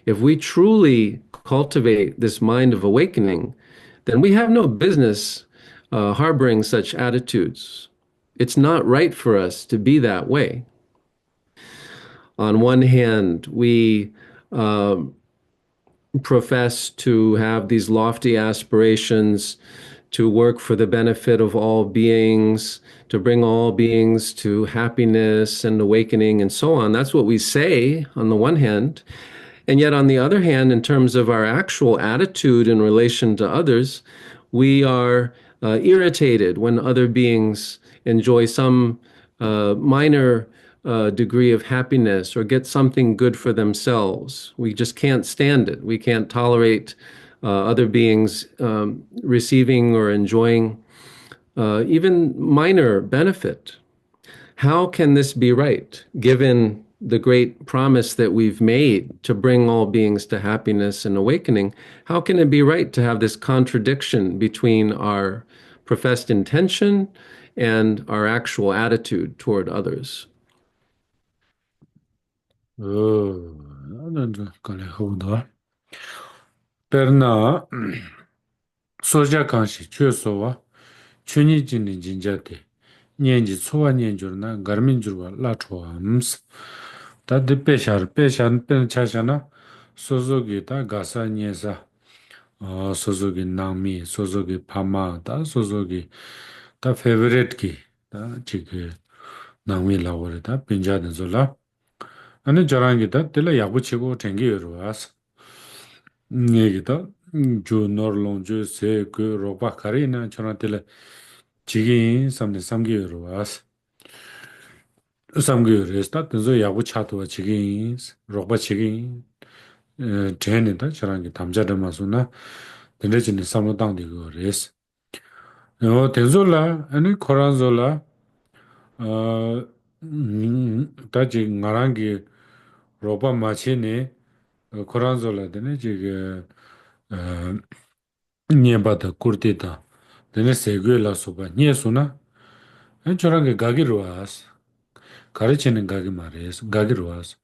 if we truly cultivate this mind of awakening, then we have no business harboring such attitudes. It's not right for us to be that way. On one hand, we uh, profess to have these lofty aspirations to work for the benefit of all beings, to bring all beings to happiness and awakening and so on. That's what we say on the one hand. And yet, on the other hand, in terms of our actual attitude in relation to others, we are irritated when other beings enjoy some minor degree of happiness or get something good for themselves. We just can't stand it. We can't tolerate other beings receiving or enjoying even minor benefit. How can this be right, given the great promise that we've made to bring all beings to happiness and awakening? How can it be right to have this contradiction between our professed intention and our actual attitude toward others? Perna soja kanshi chö sowa chöni jini jinjate nyenji tsuwa nyenjur na garmin jurwa la chwa ms ta de peshan pen chashana sozogi ta gasa nyesa sozogi nangmi sozogi pama ta sozogi ta favorite ki ta chike nangmi la wore ta pinja de zola ane jarangi ta tela yabu chigo tengi yorwas Negita, jo norlong jo se ku roba kari na chona tele chigi samne samgi yorwas. 삼교를 된소 야구 차도 지긴 로바 지긴 트레이닝다 저랑게 담자를 마소나 된레진의 삼로당디 그래스 된소라 아니 코란솔라 어 다지 나랑게 로바 마치네 코란솔라 되네 지게 어 니에바다 쿠르티다 되네 세괴라 소바 니에소나 저랑게 가기로 와스 가르치는 가게 말이에요. 가기로 와서.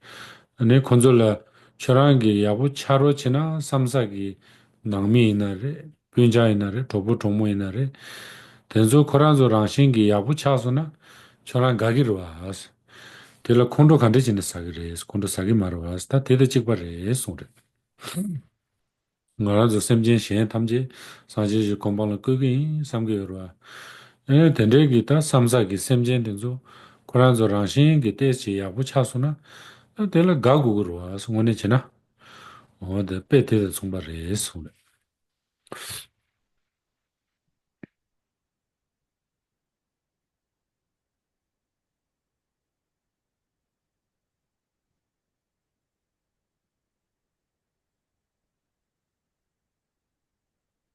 내 콘솔라 저랑게 야부 차로 지나 삼사기 낭미 이날에 근자 이날에 도부 동무 이날에 된소 코란소 랑신기 야부 차소나 저랑 가기로 와서. 들라 콘도 간데지는 사기래서 콘도 사기 말어 와서 다 대대 찍바래 소래. 나라도 샘진 시엔 탐지 사지지 공방을 끄기 삼개월 와. 된대기다 삼사기 샘진 된소 코란소 랑신기 대시 야부 차소나 Tēnā gā gugurwa, sōngwa nē chēnā, dē pē tētā tsōngpa rē sōng.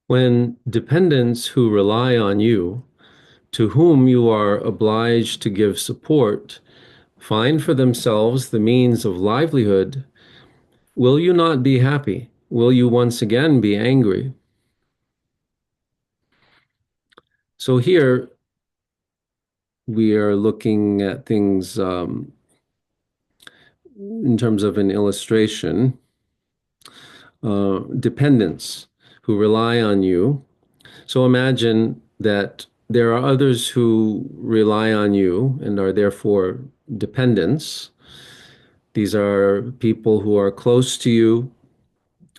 When dependents who rely on you, to whom you are obliged to give support, find for themselves the means of livelihood, will you not be happy? Will you once again be angry? So here we are looking at things in terms of an illustration. Dependents who rely on you. So imagine that there are others who rely on you and are therefore dependents. These are people who are close to you,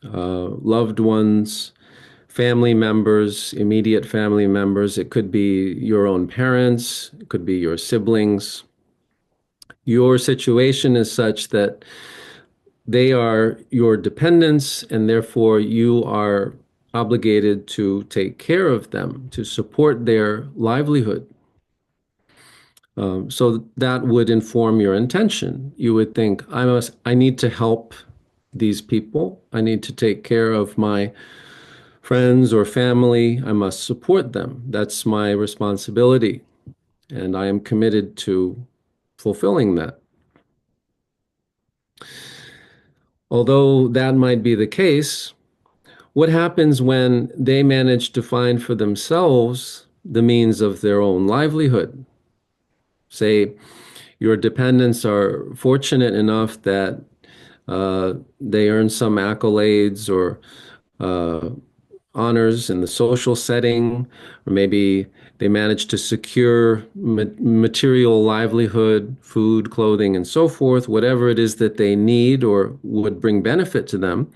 loved ones, family members, immediate family members. It could be your own parents, it could be your siblings. Your situation is such that they are your dependents, and therefore you are obligated to take care of them, to support their livelihood. So that would inform your intention. You would think, I need to help these people. I need to take care of my friends or family. I must support them. That's my responsibility. And I am committed to fulfilling that. Although that might be the case, what happens when they manage to find for themselves the means of their own livelihood? Say, your dependents are fortunate enough that they earn some accolades or honors in the social setting, or maybe they manage to secure material livelihood, food, clothing, and so forth, whatever it is that they need or would bring benefit to them,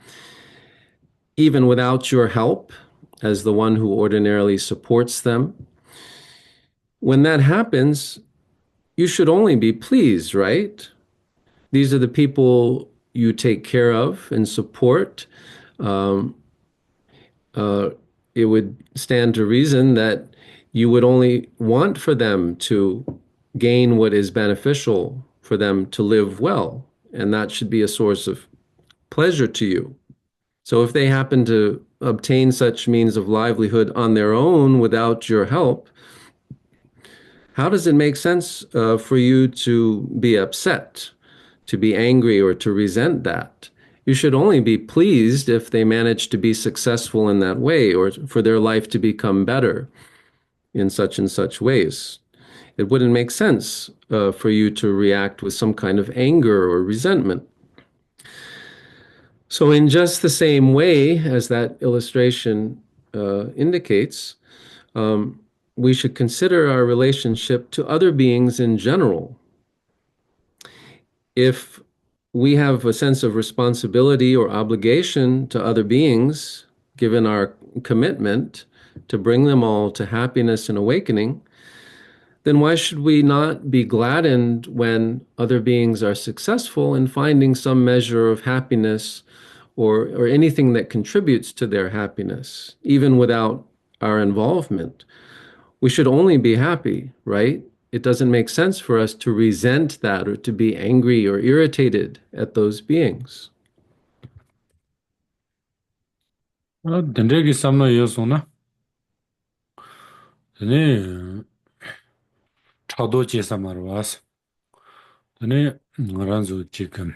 even without your help as the one who ordinarily supports them. When that happens, you should only be pleased, right? These are the people you take care of and support. It would stand to reason that you would only want for them to gain what is beneficial for them to live well, and that should be a source of pleasure to you. So if they happen to obtain such means of livelihood on their own without your help, how does it make sense for you to be upset, to be angry, or to resent that? You should only be pleased if they manage to be successful in that way, or for their life to become better in such and such ways. It wouldn't make sense for you to react with some kind of anger or resentment. So in just the same way as that illustration indicates, we should consider our relationship to other beings in general. If we have a sense of responsibility or obligation to other beings, given our commitment to bring them all to happiness and awakening, then why should we not be gladdened when other beings are successful in finding some measure of happiness or anything that contributes to their happiness, even without our involvement? We should only be happy, right? it doesn't make sense for us to resent that or to be angry or irritated at those beings. 덴데기 삼노 요소나 네 차도 제사 말와스 네 란조 지금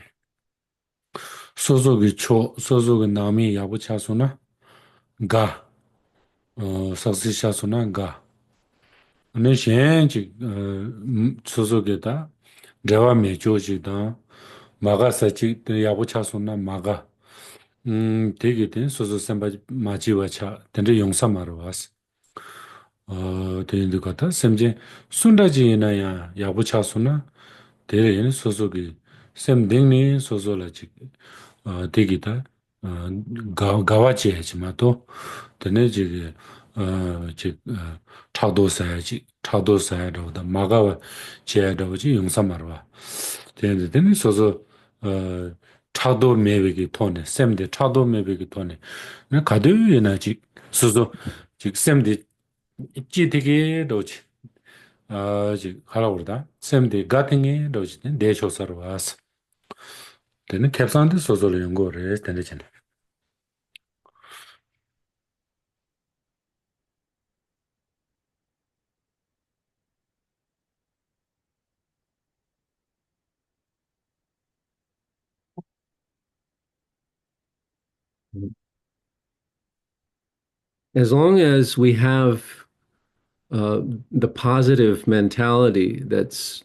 소속이 초 소속의 남이 야부차소나 가 사시샤소나 가 네 셴지 소속에다 레와 메조지다 마가사치 야부차소나 마가 되게 된 소소 셈바 마지와차 덴데 용사 말와스 되는 것 같아. 샘제 순다지나야 야부차수나 대레는 소속이 샘댕니 소소라지 되기다. 가와지야지만 또 되네지 즉 차도사야로다 마가와 제야도지 용사 말와. 되는 소소 차도 매백이 돈에 샘데 차도 매백이 돈에 나 가도에나 즉 소소 즉 샘데 있지 되게 로지 지 하라 그러다 샘데 가팅에 로지 대조사로 와서 되는 캡산데 소소를 연구를 되는 As long as we have uh, the positive mentality that's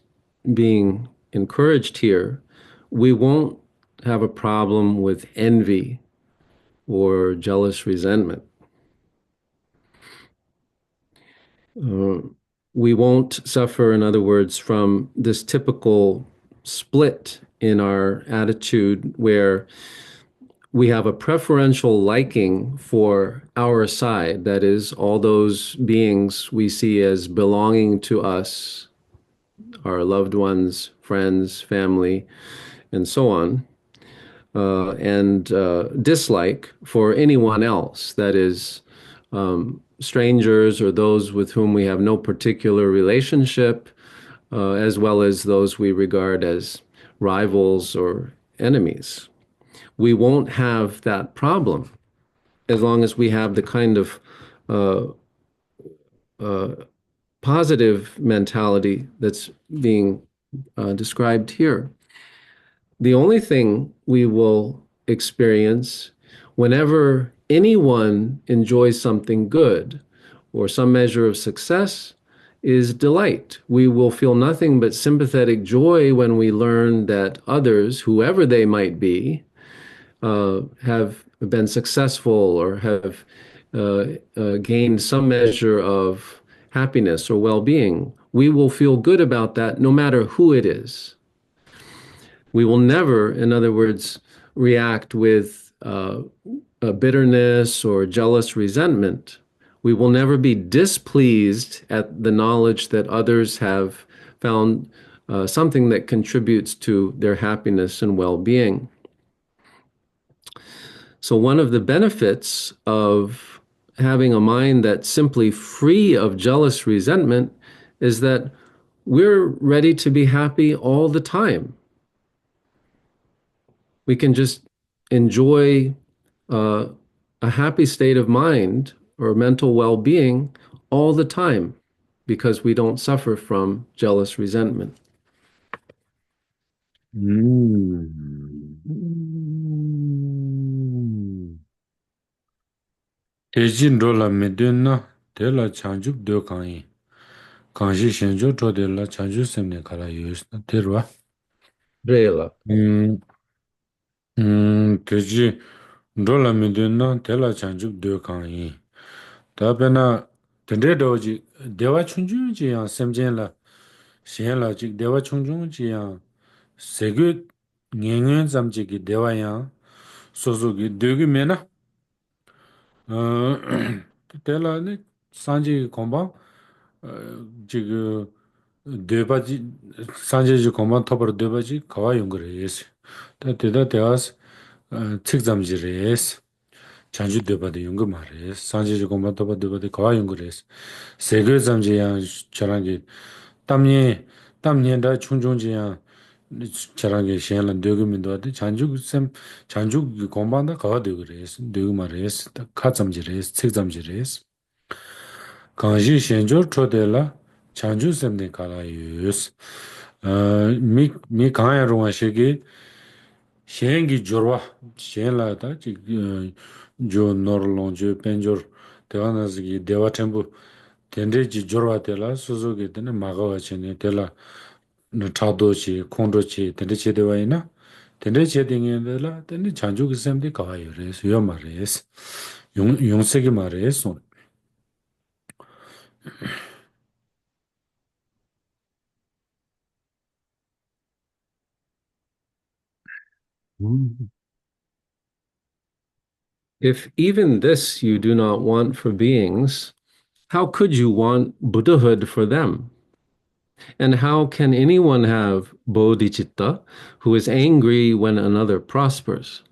being encouraged here, we won't have a problem with envy or jealous resentment. Uh, we won't suffer, in other words, from this typical split in our attitude where we have a preferential liking for our side, that is, all those beings we see as belonging to us, our loved ones, friends, family, and so on, and dislike for anyone else, that is, strangers or those with whom we have no particular relationship, as well as those we regard as rivals or enemies. We won't have that problem as long as we have the kind of uh, uh, positive mentality that's being described here. The only thing we will experience whenever anyone enjoys something good or some measure of success is delight. We will feel nothing but sympathetic joy when we learn that others, whoever they might be, have been successful or have gained some measure of happiness or well-being. We will feel good about that no matter who it is. We will never, in other words, react with bitterness or jealous resentment. We will never be displeased at the knowledge that others have found something that contributes to their happiness and well-being. So, one of the benefits of having a mind that's simply free of jealous resentment is that we're ready to be happy all the time. We can just enjoy a happy state of mind or mental well-being all the time because we don't suffer from jealous resentment. 대진 롤라 메드나 데라 찬죽 되어가이 강시 신조 조데라 찬주 셈네 가라 유스나 데르와 Rela. 대지 롤라 메드나 데라 찬죽 되어가이 다베나 덴데도지 대화 춘주지야 셈젠라 시엔라지 대화 춘중지야 세그 녜녜 잠지기 대화야 소소기 되기메나 때라네 산지 공방 지금 대바지 산지 공방 터버 대바지 가와 연구를 대다 대화스 책잠지레스 자주 대바데 연구 말해 산지 공방 터버 대바데 가와 연구를 세계 잠지야 저랑이 담니 담니다 충중지야 저랑게 시행은 되고 민도한테 잔죽 잔죽 공부한다 가야 되고 그래서 되고 말해서 가점지래서 책점지래서 강시 현조 초대라 잔주 셈네 가라유스 미 강야롱아 시기 시행기 조와 시행라다 조 노르론조 펜조 대화나스기 대화템부 텐데지 조르와텔라 수수기 때는 마가와치네 텔라 차도치 콘도치 텐데치 대화이나 텐데치 딩에들라 텐데 잔주기 셈데 가와요 그래서 요 말레스 용세기 말레스 If even this you do not want for beings, how could you want Buddhahood for them? And how can anyone have bodhicitta who is angry when another prospers?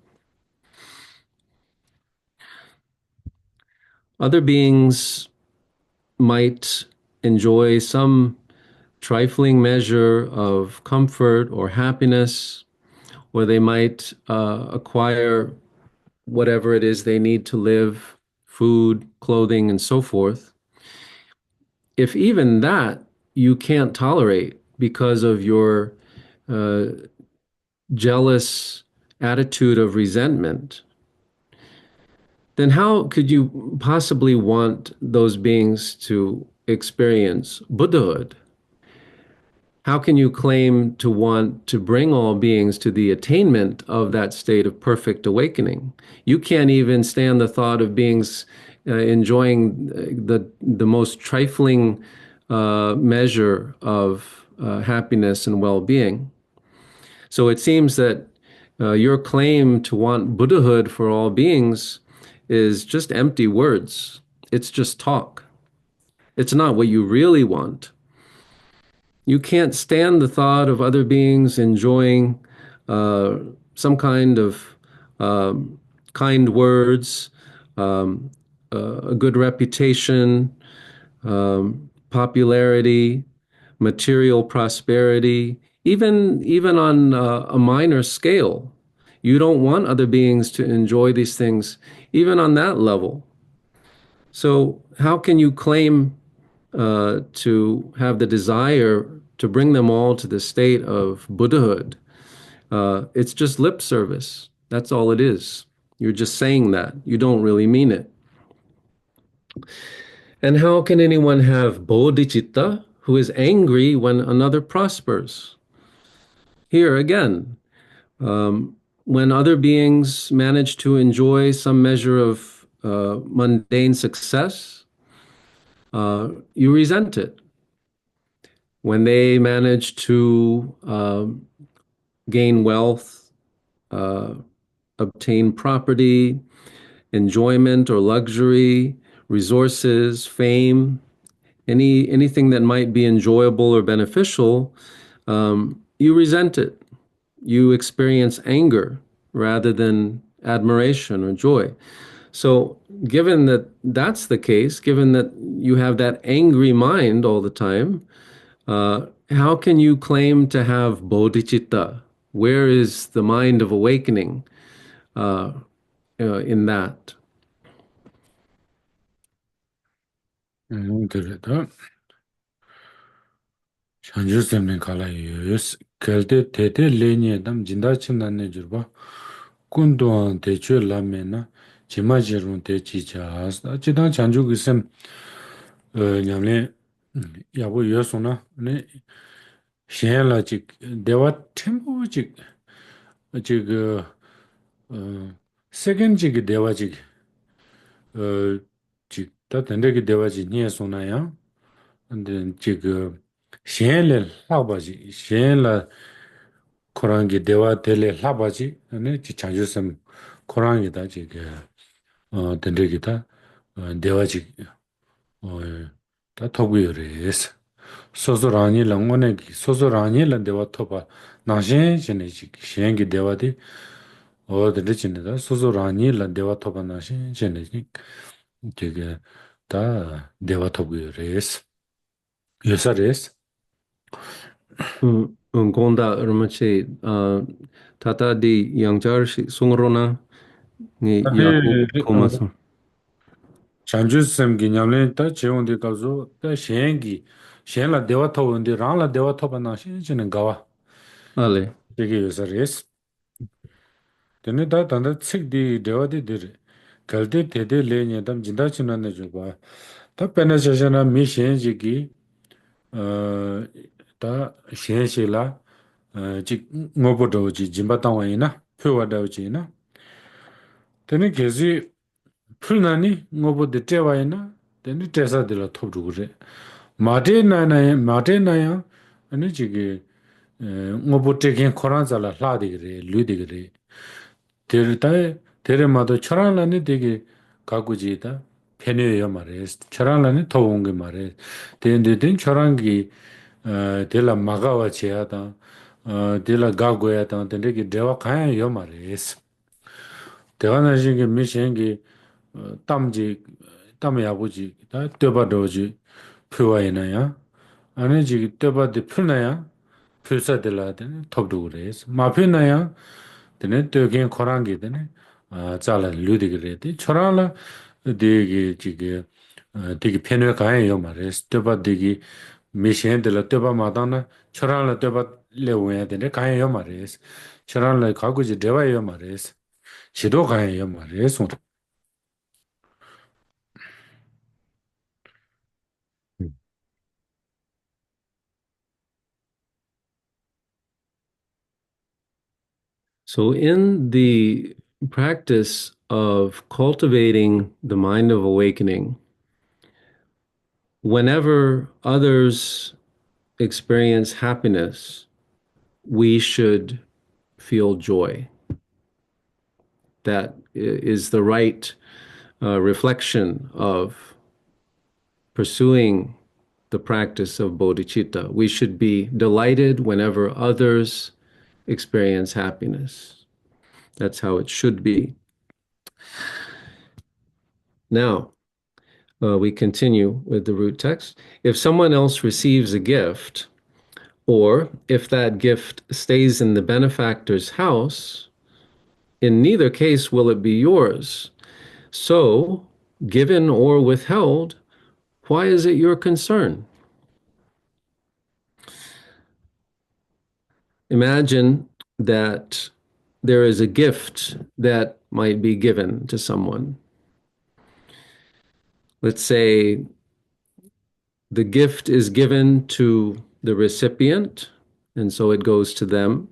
Other beings might enjoy some trifling measure of comfort or happiness, or they might acquire whatever it is they need to live, food, clothing, and so forth. If even that you can't tolerate because of your uh, jealous attitude of resentment, then how could you possibly want those beings to experience Buddhahood? How can you claim to want to bring all beings to the attainment of that state of perfect awakening? You can't even stand the thought of beings enjoying the most trifling measure of happiness and well-being. So it seems that your claim to want Buddhahood for all beings is just empty words. It's just talk. It's not what you really want. You can't stand the thought of other beings enjoying uh, some kind of kind words, a good reputation, popularity, material prosperity, even on a minor scale. You don't want other beings to enjoy these things, even on that level. So how can you claim to have the desire to bring them all to the state of Buddhahood? It's just lip service. That's all it is. You're just saying that. You don't really mean it. And how can anyone have bodhicitta who is angry when another prospers? Here again, when other beings manage to enjoy some measure of mundane success, you resent it. When they manage to gain wealth, uh, obtain property, enjoyment or luxury, resources, fame, anything that might be enjoyable or beneficial, you resent it. You experience anger rather than admiration or joy. So, given that that's the case, given that you have that angry mind all the time, how can you claim to have bodhicitta? Where is the mind of awakening in that? 그래도 잔주semne 가라유스 켈데 테테 레니에담 진다침난네 줄바 군도한 대추 라메나 지마지론 대지자스 지단 잔주기셈 냠레 야보 여소나 네 시엘라직 대와 템포직 지그 세겐지기 대와직 직다 된데기 대와지 니에소나야 근데 지금 시엘레 하바지 시엘라 코랑기 대화 텔레 하바지 네 지자주섬 코랑이다 지게 된데기다 대화지 다 토구요레스 소소라니 랑원에 소소라니 란데와 토바 나신 제네지 시행기 대화디 된데진다 소소라니 란데와 토바 나신 제네지 되게 다 대화 토구요레스 요사레스 Gonda Rinpoche, tata di yangjar shi sungrona ni yakub komasu. Chanju semgi nyamlen ta chewondi kabzo ta shen la dewa tobo ndi rang la dewa toba na shen chene gawa Ale. degi yosa res. Tene ta tanda tsik di dewa di diri kalde tede le nye tam jinda china na jo ba. Ta pena shashana mi shen jiki ta shen she la chik ngobo dawo chi jimba tangwa ina pyo wa dawo chi ina. Tene kezi pul nani ngobo de tewa ina tene tesa de la top dhugu re. Mate na ya, ane chigi ngobo teken koran zala la digire, lu digire. Tere mato choran lani digi kaku ji ta penyo yo ma res, choran lani to wongi ma res. Den choran ki tela magawa che ya ta, tela gago ya ta, tende ki dewa kaya yo ma res. Dewa na shingi mi shingi tamji, tam yabuji, ta tyoba doji pyo ina ya. ane jiki tepa di puna ya pulsa dila dine topdu gres. Ma puna ya dine tyogen korangi dine zala ludi gre. Di chorala digi jiki digi penwe kaya yo ma res. Tepa digi mishen dila tepa matana chorala tepa le uya dine kaya yo ma res. Chorala kakuji dewa yo ma res. Chido kaya yo ma res. So, in the practice of cultivating the mind of awakening, whenever others experience happiness, we should feel joy. That is the right reflection of pursuing the practice of bodhicitta. We should be delighted whenever others experience happiness. That's how it should be. Now, we continue with the root text. If someone else receives a gift, or if that gift stays in the benefactor's house, in neither case will it be yours. So, given or withheld, why is it your concern? Imagine that there is a gift that might be given to someone. Let's say the gift is given to the recipient, and so it goes to them.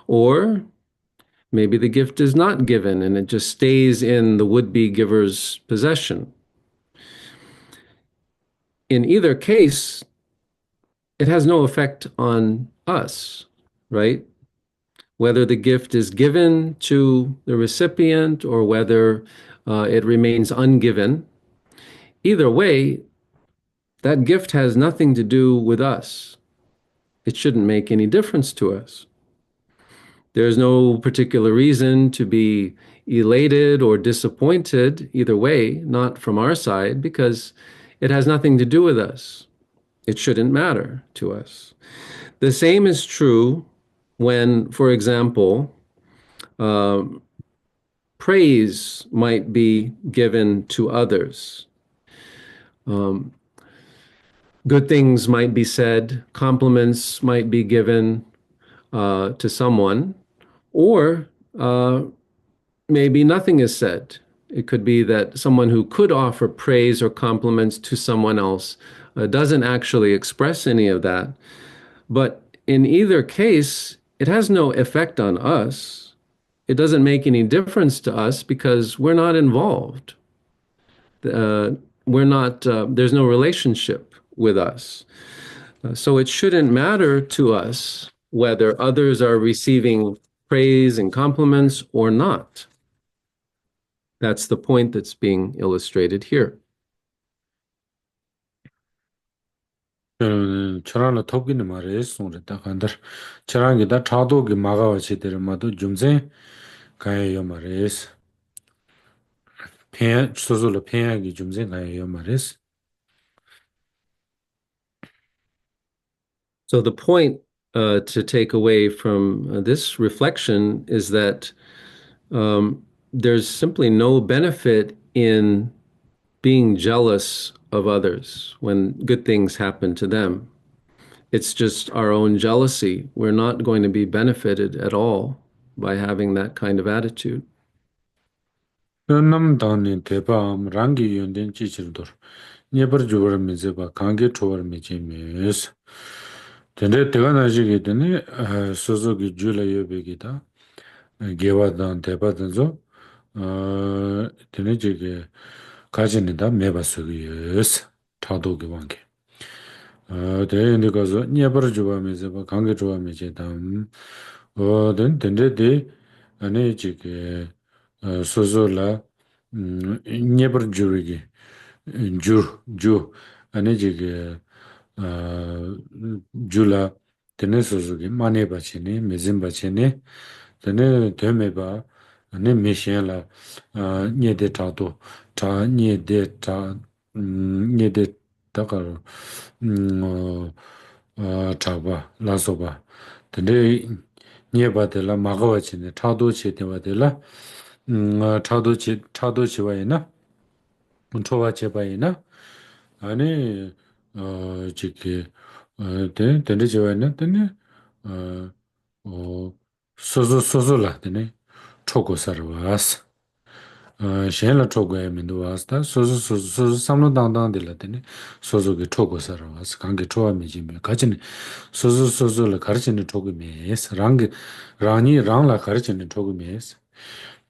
Or maybe the gift is not given and it just stays in the would-be giver's possession. In either case, it has no effect on us, right? Whether the gift is given to the recipient or whether it remains ungiven, either way, that gift has nothing to do with us. It shouldn't make any difference to us. There's no particular reason to be elated or disappointed either way, not from our side, because it has nothing to do with us. It shouldn't matter to us. The same is true when, for example, praise might be given to others. Good things might be said, compliments might be given to someone, or maybe nothing is said. It could be that someone who could offer praise or compliments to someone else doesn't actually express any of that. But in either case, it has no effect on us. It doesn't make any difference to us because we're not involved. We're not, there's no relationship with us. So it shouldn't matter to us whether others are receiving praise and compliments or not. That's the point that's being illustrated here. chorala topgini ma res sungre ta kandar chorangi da chado gi magawa chidere ma do jumzen kaya yo ma res penya sozolo penya gi jumzen kaya yo ma res So the point to take away from this reflection is that there's simply no benefit in being jealous of others when good things happen to them. It's just our own jealousy. We're not going to be benefited at all by having that kind of attitude. nam dang 대밤 랑기 연된 지질도 네버 주버 미제바 관계 초월 미제메스 근데 내가 나지게 되네 소소기 줄라 여베기다 개와단 대바든서 되네 지게 가진이다 매바스기스 타도기 관계 대인데 가서 네버 주버 미제바 관계 초월 미제다 된데데 아니 지게 소소라 네버 주르기 주 아니 지게 줄라 테네스즈기 마네바치니 메즘바치니 테네 데메바 아니 미션라 녜데타도 타 녜데타 녜데 타카로 타바 라소바 근데 녜바데라 마가와치네 타도치데바데라 타도치와이나 초바체바이나 아니 지게 된데 제와는 되네 어 소소라 되네 초고사르와스 셴라 초고에 민도와스다 소소 삼로당당들라 되네 소소게 초고사르와스 관계 초함이지면 가진 소소를 가르치는 초고메스 랑이 랑라 가르치는 초고메스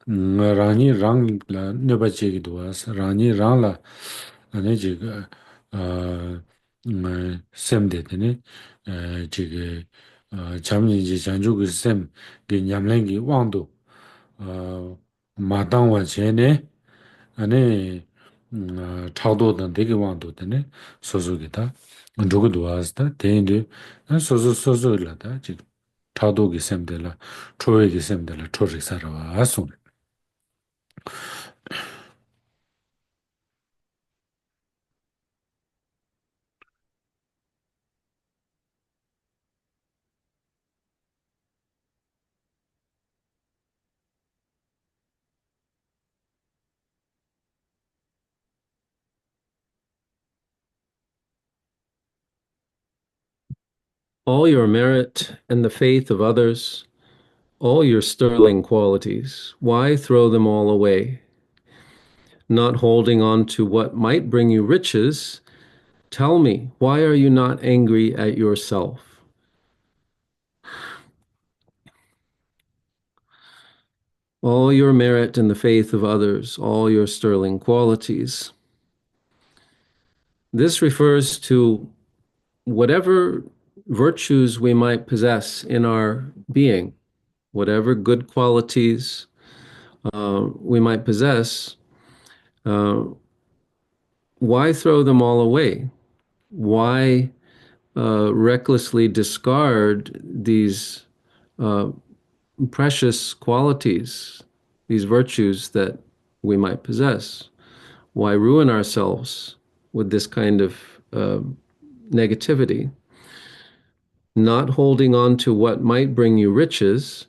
라니 랑라 네바체기도 와스 라니 랑라 아니 지가 샘데드네 지게 잠니지 잔주그 샘 냠랭기 왕도 마당와 제네 아니 차도던 되게 왕도 되네 소소기다 누구도 와스다 대인데 소소라다 지 차도기 샘들라 초회기 샘들라 초리사라 와서 All your merit and the faith of others, all your sterling qualities, why throw them all away? Not holding on to what might bring you riches, tell me, why are you not angry at yourself? All your merit and the faith of others, all your sterling qualities. This refers to whatever virtues we might possess in our being, whatever good qualities we might possess, why throw them all away? Why recklessly discard these precious qualities, these virtues that we might possess? Why ruin ourselves with this kind of negativity? Not holding on to what might bring you riches,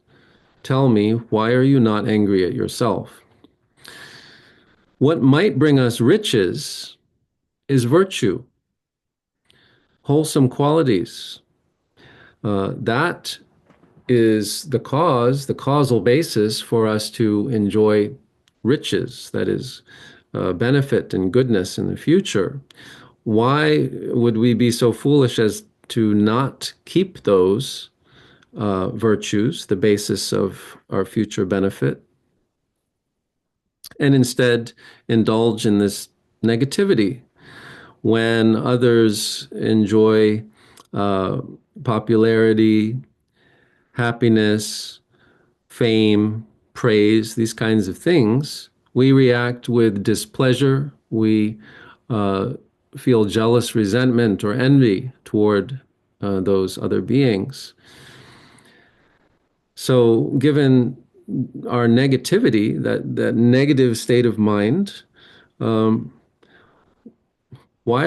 tell me, why are you not angry at yourself? What might bring us riches is virtue, wholesome qualities. That is the causal basis for us to enjoy riches, that is, benefit and goodness in the future. Why would we be so foolish as to not keep those virtues, the basis of our future benefit, and instead indulge in this negativity when others enjoy popularity, happiness, fame, praise, these kinds of things? We react with displeasure. We feel jealous resentment or envy toward those other beings. So given our negativity, that negative state of mind, why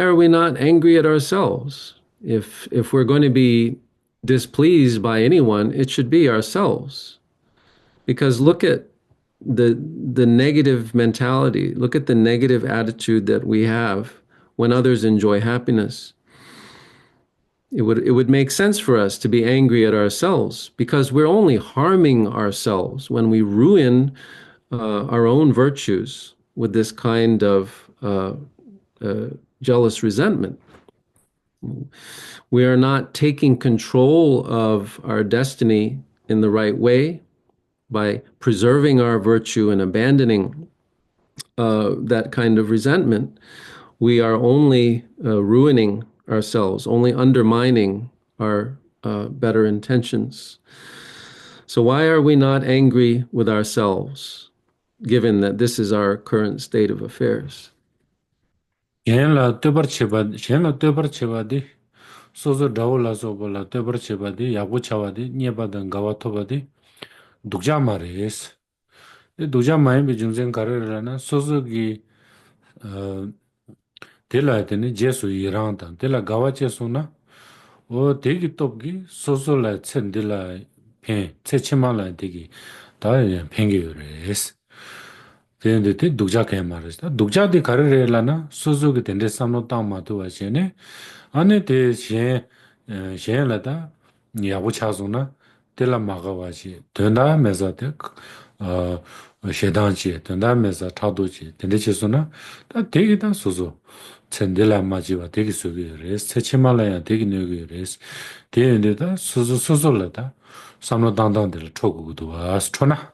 are we not angry at ourselves? If we're going to be displeased by anyone, it should be ourselves. Because look at the negative mentality, look at the negative attitude that we have when others enjoy happiness. It would make sense for us to be angry at ourselves because we're only harming ourselves when we ruin our own virtues with this kind of jealous resentment. We are not taking control of our destiny in the right way by preserving our virtue and abandoning that kind of resentment. We are only ruining ourselves, only undermining our better intentions. So, why are we not angry with ourselves, given that this is our current state of affairs? shenla tebar cheba di, sozo dawo la sobo la tebar cheba di, yabu chawa di, nyeba dan gawa toba di, dukja ma res. Dukja ma yinbi jungzen kare rana, sozo ki tela teni jesu irang dan, tela gawa jesu na, o tegi topki sozo la tsen tela pen, tse chima la tegi, da pengi res. Tende te dukja kaya ma res. Dukja di kare re lana, sozo ki tende samlo tang ma tuwa shene, ane te shen la da, yabu chasu na, tela maga wa chi, tenda meza te, shedan chi, tenda meza chadu chi, tende chi su na, ta tegi ta sozo, tsendela ma chi wa tegi sugi res, tse chima la ya tegi nugi res, tende ta sozo la da, samlo tang tang de la choku kuduwa, as chona.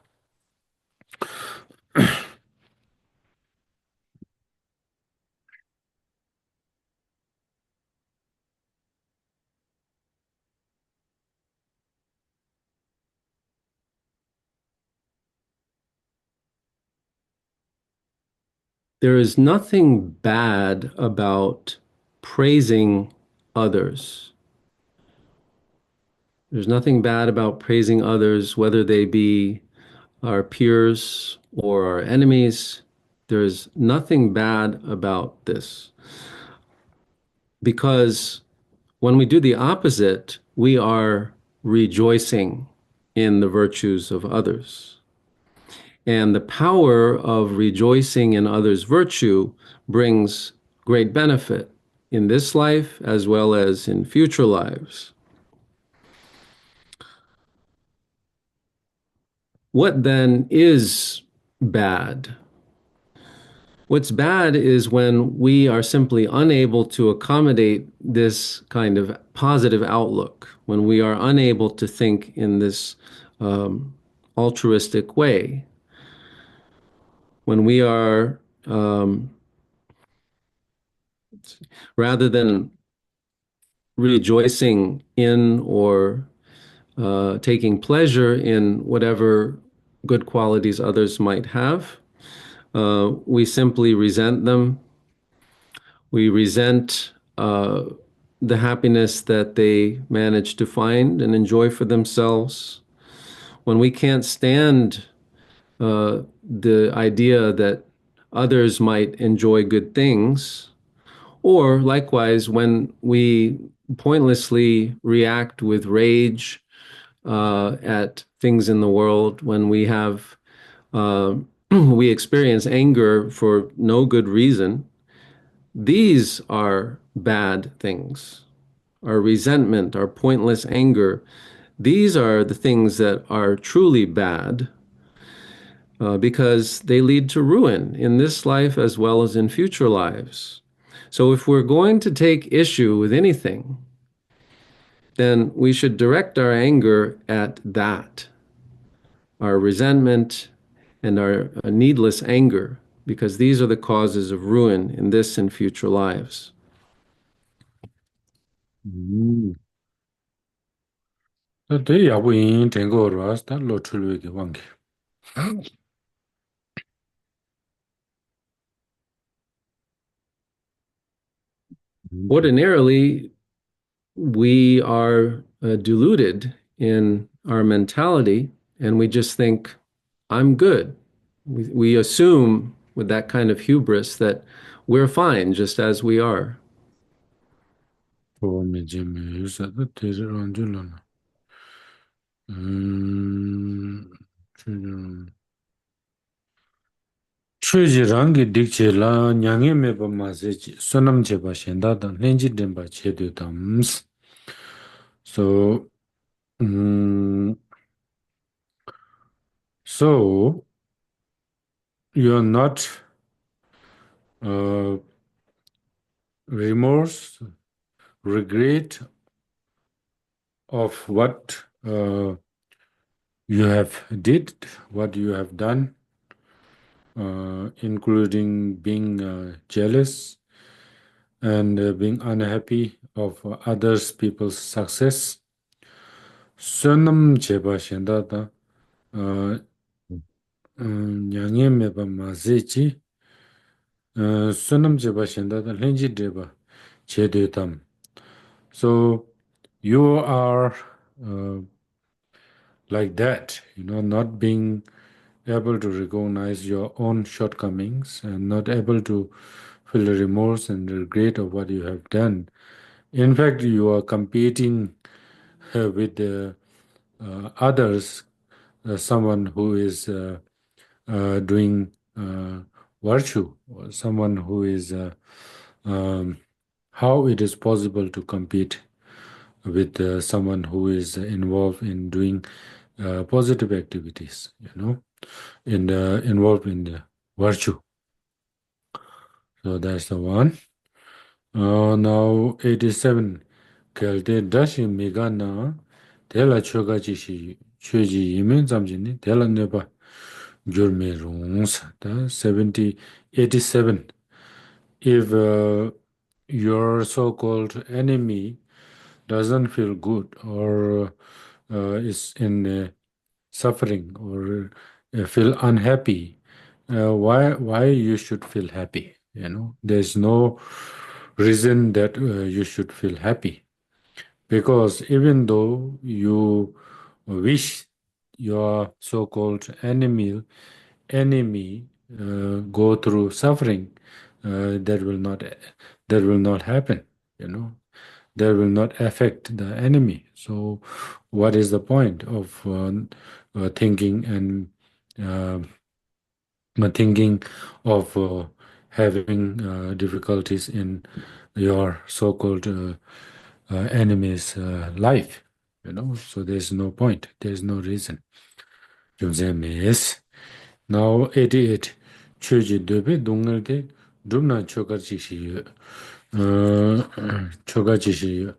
There is nothing bad about praising others. There's nothing bad about praising others, whether they be our peers or our enemies. There's nothing bad about this because when we do the opposite, we are rejoicing in the virtues of others. And the power of rejoicing in others' virtue brings great benefit in this life as well as in future lives. What then is bad? What's bad is when we are simply unable to accommodate this kind of positive outlook, when we are unable to think in this altruistic way, when we are, rather than rejoicing in or taking pleasure in whatever good qualities others might have, we simply resent them. We resent the happiness that they manage to find and enjoy for themselves. When we can't stand the idea that others might enjoy good things, or likewise, when we pointlessly react with rage at things in the world, when we have we experience anger for no good reason, these are bad things. Our resentment, our pointless anger, these are the things that are truly bad because they lead to ruin in this life as well as in future lives. So if we're going to take issue with anything, then we should direct our anger at that, our resentment and our needless anger, because these are the causes of ruin in this and future lives. Te yabu yin tengo ras, ta lo chulwe ki wangi. Ordinarily, we are deluded in our mentality, and we just think, I'm good. We assume with that kind of hubris that we're fine just as we are. 보험이 지금 유사도 대를 안 줄라나. 지금 최지랑게 딕체라 냥에 메바 마세지 소남 제바 신다다 렌지 덴바 제도담스. So, mm, so you're not uh, remorse, regret of what you have did, what you have done, including being jealous and being unhappy of others people's success. Sonam cheba shendada nyangye meba mazechi sonam cheba shendada lenji deba chedetam. So you are like that, not being able to recognize your own shortcomings and not able to feel the remorse and regret of what you have done. In fact, you are competing with others, someone who is doing virtue, or someone who is, how it is possible to compete with someone who is involved in doing positive activities, involved in the virtue. So that's the one. Now 87. Kelte dashi megana tela choga jishi choji yimen zamjini tela neba jurme rungs. 87. If your so-called enemy doesn't feel good or is in suffering or feel unhappy, why you should feel happy? There's no reason that you should feel happy, because even though you wish your so-called enemy go through suffering, that will not happen. That will not affect the enemy. So, what is the point of thinking and uh, thinking of having difficulties in your so-called enemy's life? So there's no point. There's no reason. Yes. Now 88. Chuji dobe dungalde dumna chokarchi shiyu. Chokarchi shiyu.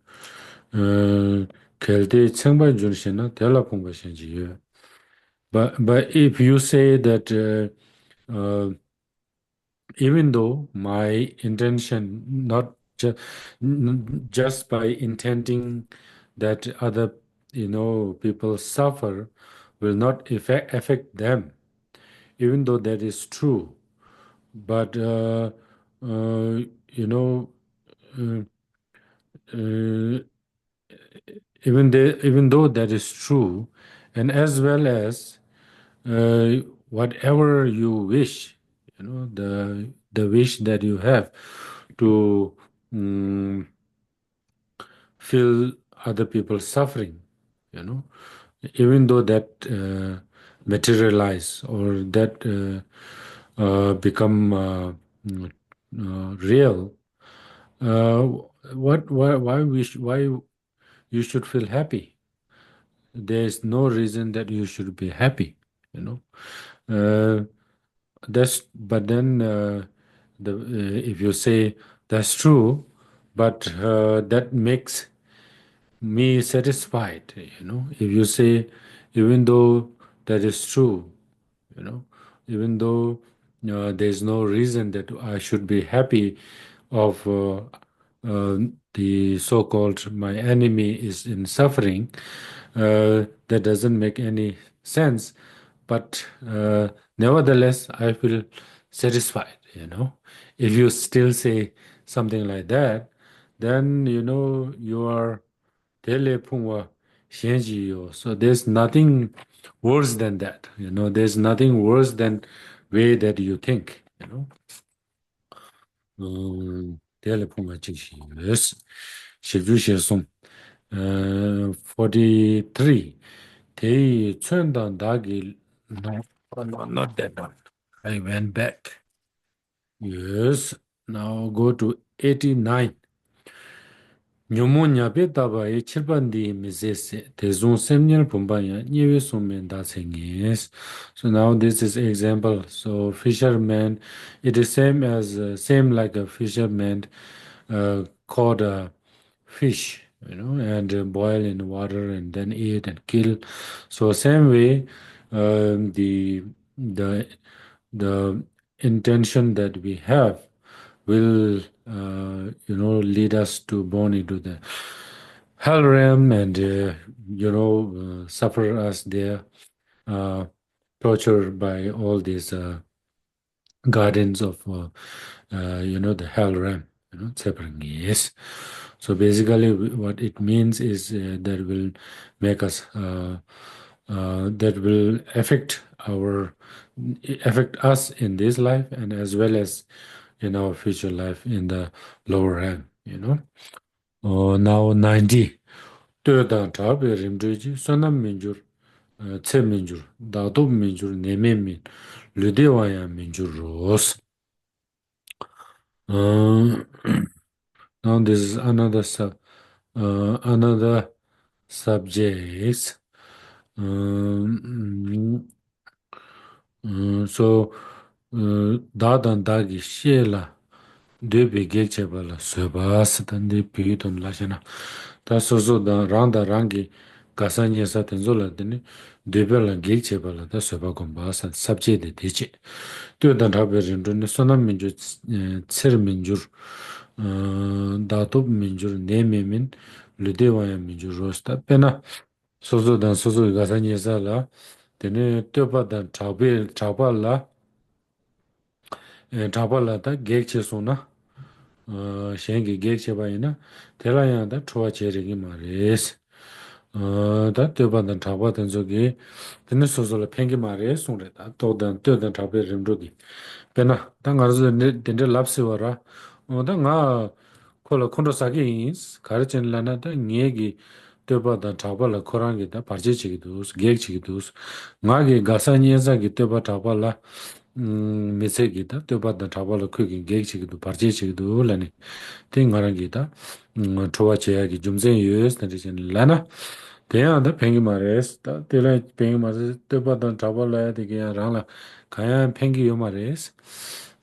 Kelde tsangpa junshina tela pongpa shenji. But if you say that even though my intention, not just by intending that other people suffer will not affect them, even though that is true, but you know uh, uh, even though that is true, and as well as whatever you wish, the wish that you have to feel other people suffering, you know, even though that materialize or that become real, why you should feel happy? There is no reason that you should be happy, you know. But then if you say that's true, but that makes me satisfied, if you say even though that is true, even though there's no reason that I should be happy of the so-called my enemy is in suffering, that doesn't make any sense. But nevertheless, I feel satisfied. If you still say something like that, then you are tele pungwa xianji yo. So there's nothing worse than that. There's nothing worse than way that you think. Tele pungwa jixi. Yes. shibju shesum 43 They chundan dagi no, not that one. I went back. Yes. Now go to 89. Nyomo nyabe taba e chilpandi mizese tezon semnyal pumbaya nyewe somen da senges. So now this is example. So fisherman, it is same as same like a fisherman caught a fish, and boil in water and then eat and kill. So same way, the the intention that we have will lead us to born into the hell realm and suffer us there, uh, tortured by all these guardians of the hell realm, suffering. Yes. So basically what it means is that will make us that will affect us in this life and as well as in our future life in the lower realm. Now 90 Tødan tabi rimdreji sonam minjur tse minjur dadub minjur neme min ludewaya minjur ros. Now this is another subject. So dadan dagi shela debe gekche bala sebas tande piyuton lashana ta sozo da randa rangi gasanya sa tenzola dene debe la gekche bala ta seba gomba sa sabje de deche tu dan rabe rindu ne sonam minjur tser minjur datub minjur neme min ludewaya minjur rosta pena sozo gasanya sa la dene tyopa dan chawpa la chawpa ta gekche sona shengi gekche bayina telaya da chua cheregi mares da tyoba dan chawpa tenzogi tene sozo la pengi mares songre da tyodan chawpa rimrogi pena da ngarzo dende lapsi wara da nga kola kondo saki ins karachen lana da ngegi tyoba dan chawpa la korangi da parche chigi dus gek chigi dus nga gi gasa nyeza gi tyoba chawpa la mesegi da tyoba dan chawpa la kuki gek chigi du parche chigi du lani Ting Marangita, Trova Chayaki, Jumzen US, Nation Lana, they are the Pengi Mares, they like Pengi Mares, Tebatan Travala, the Rana, Kaya Pengi Yomares,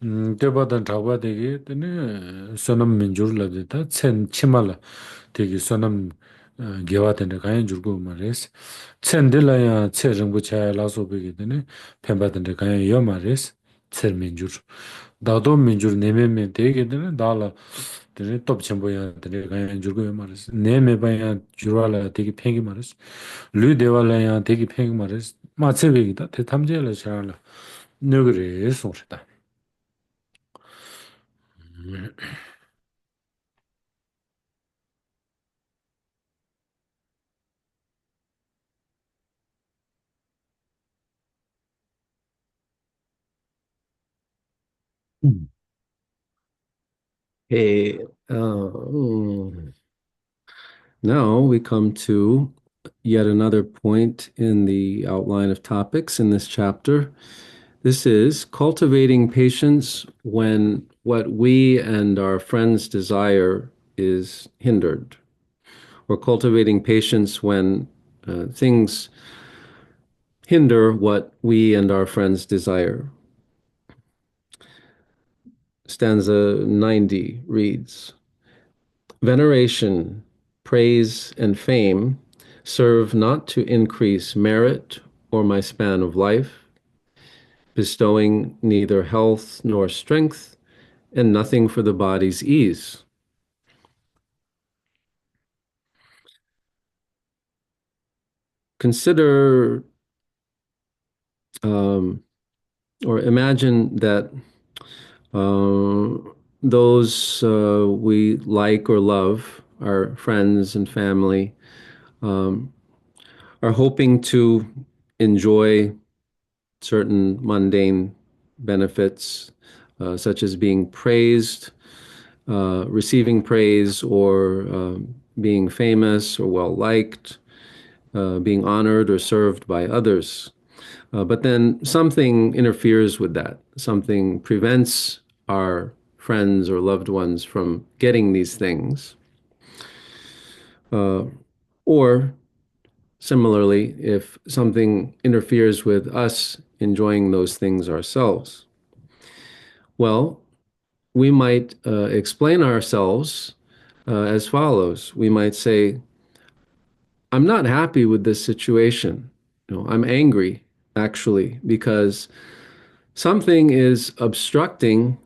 Tebatan Trava, the Sonam Minjurla, the Tsen Chimala, the Sonam Gewat and the Kayan Jurgo Mares, Tsen Delaya, Tserumbucha, Lasso Big, Pembat and the Kayan Yomares, Tser Minjur. Dado Minjur Neme take it, Dala. Tene top chamboya tene kaya jurgo maris ne me ba ya jurala teki pengi maris lu dewala ya teki pengi maris ma tsebe gita te tamje la charala nugre songshita. Okay, uh, now we come to yet another point in the outline of topics in this chapter. This is cultivating patience when what we and our friends desire is hindered, or cultivating patience when things hinder what we and our friends desire. Stanza 90 reads, Veneration, praise, and fame serve not to increase merit or my span of life, bestowing neither health nor strength, and nothing for the body's ease. Consider or imagine that those we like or love, our friends and family, are hoping to enjoy certain mundane benefits, such as being praised receiving praise or being famous or well liked, being honored or served by others. But then something interferes with that. Something prevents our friends or loved ones from getting these things. Uh, or similarly, if something interferes with us enjoying those things ourselves, well, we might explain ourselves as follows. We might say, I'm not happy with this situation. I'm angry, actually, because something is obstructing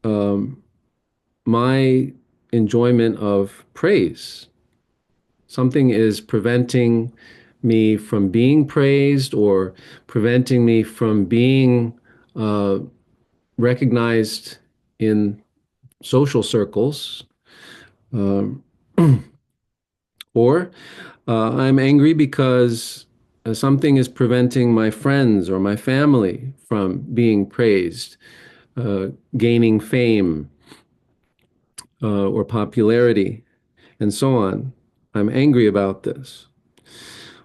um, my enjoyment of praise. Something is preventing me from being praised or preventing me from being uh, recognized in social circles. Um, or I'm angry because something is preventing my friends or my family from being praised, uh, gaining fame or popularity, and so on. I'm angry about this.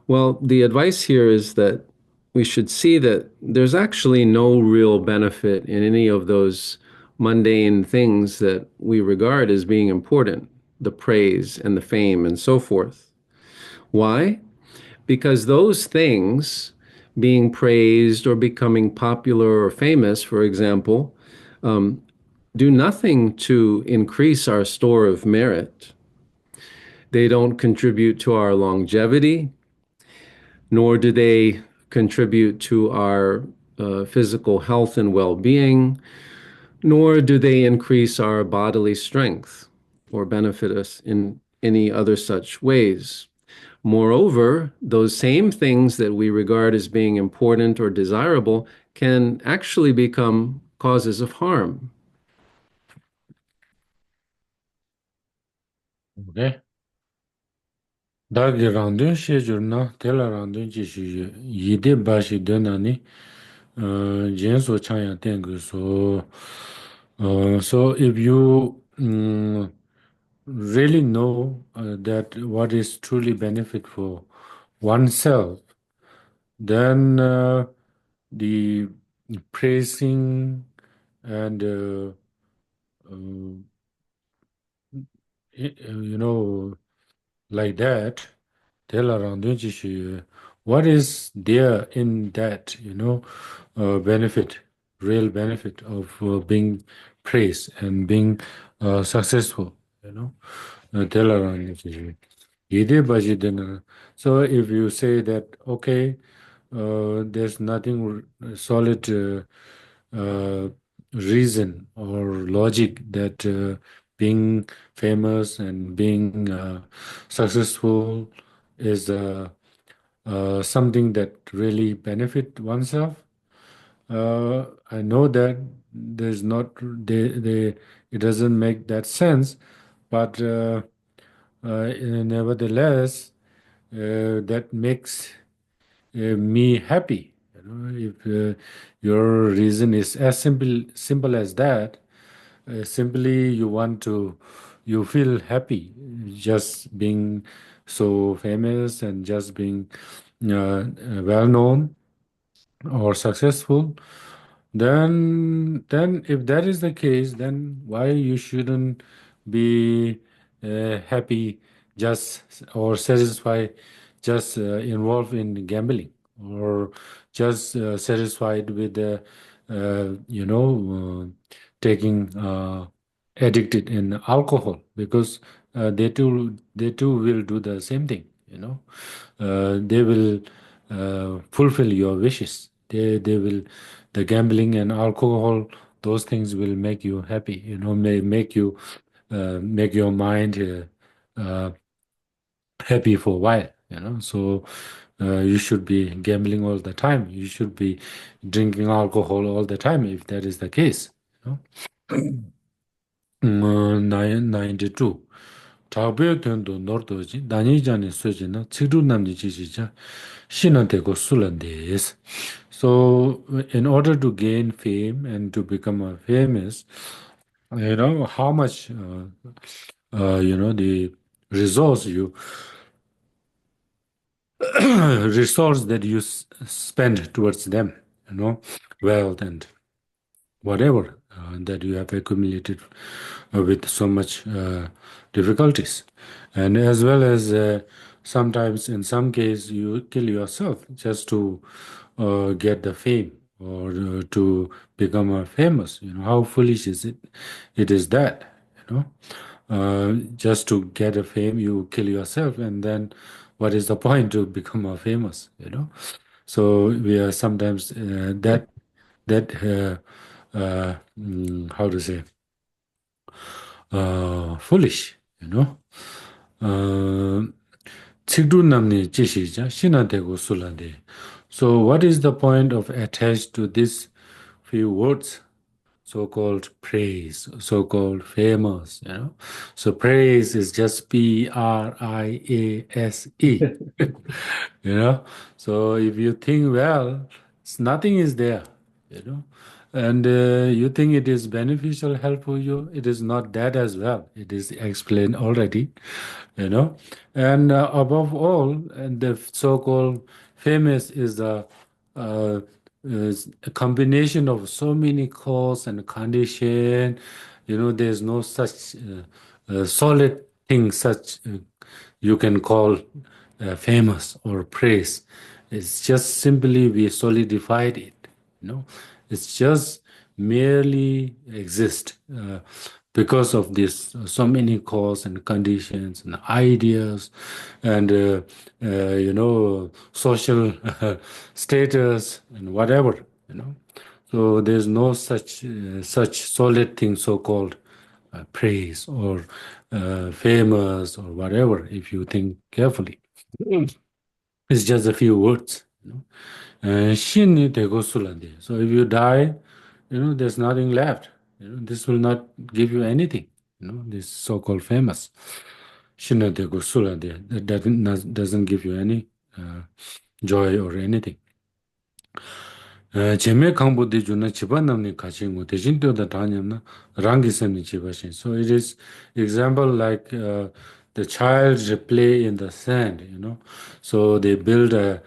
Well, the advice here is that we should see that there's actually no real benefit in any of those mundane things that we regard as being important, the praise and the fame and so forth. Why? Because those things, being praised or becoming popular or famous, for example, um, do nothing to increase our store of merit. They don't contribute to our longevity, nor do they contribute to our physical health and well being, nor do they increase our bodily strength or benefit us in any other such ways. Moreover, those same things that we regard as being important or desirable can actually become causes of harm. Okay. Dagi randun shechurna, tela randun jishu yide bashi donani, jenso chanya tengu. So if you really know that what is truly benefit for oneself, then the praising and like that, tell around what is there in that, benefit, real benefit of being praised and being successful, tell around Yide baji dena. So if you say that, okay, there's nothing solid reason or logic that being famous and being successful is something that really benefit oneself. I know that there's not it doesn't make that sense, but nevertheless, that makes me happy. If your reason is as simple as that, simply you feel happy just being so famous and just being well known or successful, then if that is the case, then why you shouldn't be happy just or satisfied just involved in gambling or just satisfied with taking addicted in alcohol because they too will do the same thing, they will fulfill your wishes. They will, the gambling and alcohol, those things will make you happy, may make you make your mind happy for a while, so you should be gambling all the time, you should be drinking alcohol all the time if that is the case, 92. Chabwe tuandu nordoji, danyi jani soji na tsiru namni chichija, shinanteko sulandes. So, in order to gain fame and to become famous, how much, the resource you resource that you spend towards them, wealth and whatever that you have accumulated with so much difficulties, and as well as sometimes in some case you kill yourself just to get the fame or to become famous. How foolish is it? It is that, just to get a fame you kill yourself, and then what is the point to become a famous? So we are sometimes how to say, foolish, uh, Tsigdu namni chishija, shina degu sulande. So what is the point of attached to these few words? So-called praise, so-called famous, So praise is just Priase. So if you think well, nothing is there, and you think it is beneficial, helpful you, it is not that as well. It is explained already, and above all, and the so-called famous is a combination of so many cause and condition. There's no such solid thing such you can call famous or praise. It's just simply we solidified it. It's just merely exist because of this so many cause and conditions and ideas and social status and whatever. So there's no such solid thing so-called praise or famous or whatever, if you think carefully. It's just a few words. Shin ni tego sulande. So if you die, there's nothing left. This will not give you anything. This so-called famous. Shin ni tego sulande. That doesn't give you any joy or anything. Cheme kambu de juna chiba namni kachingu tejin da tanyamna rangi semni chiba shin. So it is example like the child play in the sand, So they build a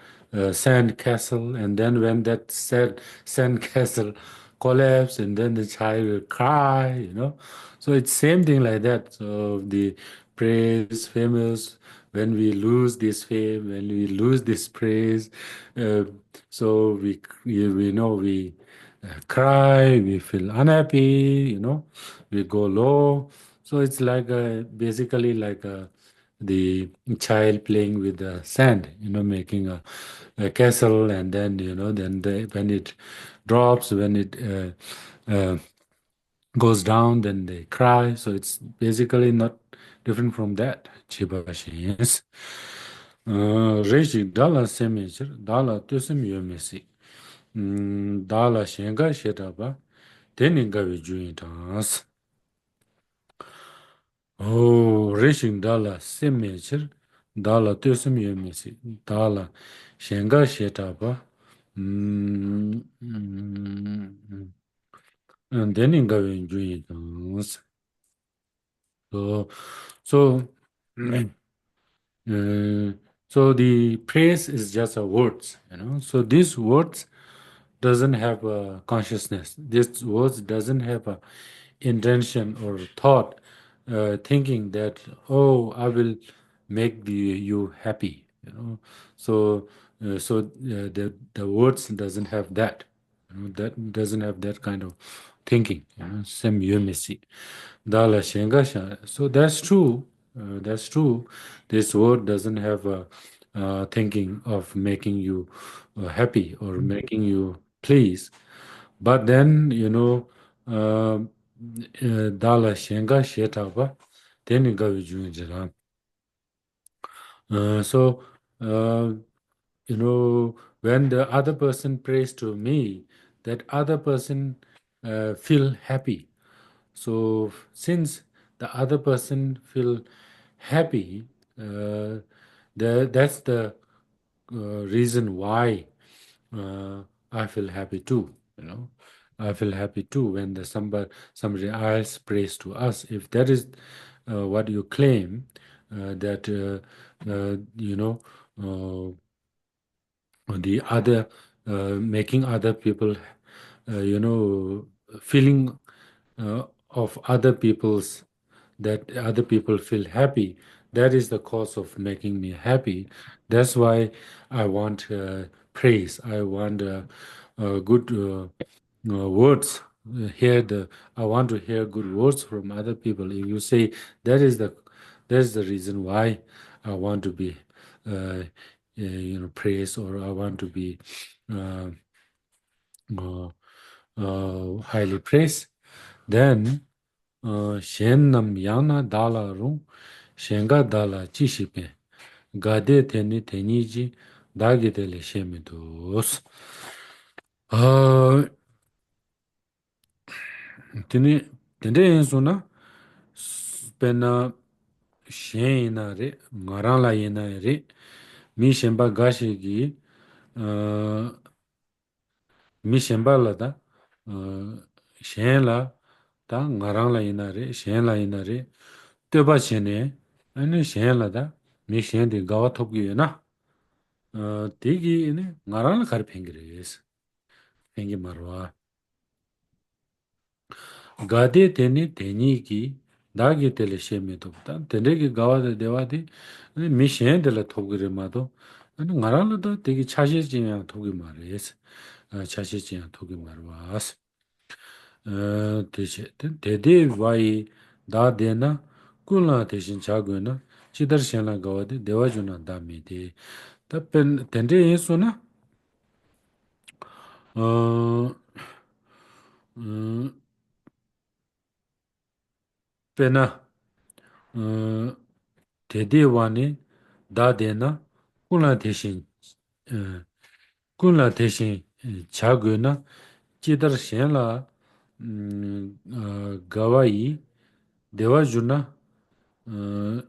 sand castle, and then when that sand castle collapse, and then the child will cry, So it's same thing like that. So the praise, famous, when we lose this fame, when we lose this praise, uh, so we cry, we feel unhappy, we go low. So it's like basically like the child playing with the sand, making a castle, and then when it drops, when it goes down, then they cry. So it's basically not different from that. Chibashi, yes. Reishi dala semechir, dala tusum yomesi. Dala shenga shetaba, teningavi juintas. Oh, Reishi dala semechir, dala tusum yomesi. Dala shenga shetaba, teningavi juintas. So, so, uh, so the praise is just a words, So these words doesn't have a consciousness. This words doesn't have a intention or thought, thinking that, oh, I will make you happy, So the words doesn't have that, that doesn't have that kind of thinking, Sem yumisi. Dala shengasha. So that's true. That's true. This word doesn't have a thinking of making you happy or making you pleased. But then, dala shenga shetaba, then gavi junjira. So, when the other person prays to me, that other person feel happy. So since the other person feel happy, that's the reason why I feel happy too. I feel happy too when somebody else prays to us. If that is what you claim, that you know, the other making other people, feeling of other people's that other people feel happy. That is the cause of making me happy. That's why I want praise. I want good words. I want to hear good words from other people. If you say that is that's the reason why I want to be, praised, or I want to be uh, uh, highly praised, then shen nam yana dala rung shenga dala chi shipe gade teni teni ji dagi dele shemi dos. Teni tende enso na pena shen ina re ngarang la ina re mi shenpa gashi gi mi shenpa la da shen la ta ngarang la ina re shen la ina re teba shene ane shen la da mi shen di gawa thokgi na digi ine ngarang la kar pengi res pengi marwa gade teni teni ki dagi tele sheme tokta tende ki gawa de dewa di mi shen de la thokgi re ma do ane ngarang la da digi chashi jinya thokgi ma res chashi jinya thokgi marwas Dede wayi da dena kunla deshin chagyo na chidar shenla gawa de dewa juna da me de. Ta tende yeso na uh, uh, pena dede wani da dena kunla deshin uh, kunla deshin chagyo na chidar shenla gawa yi dewa juna 어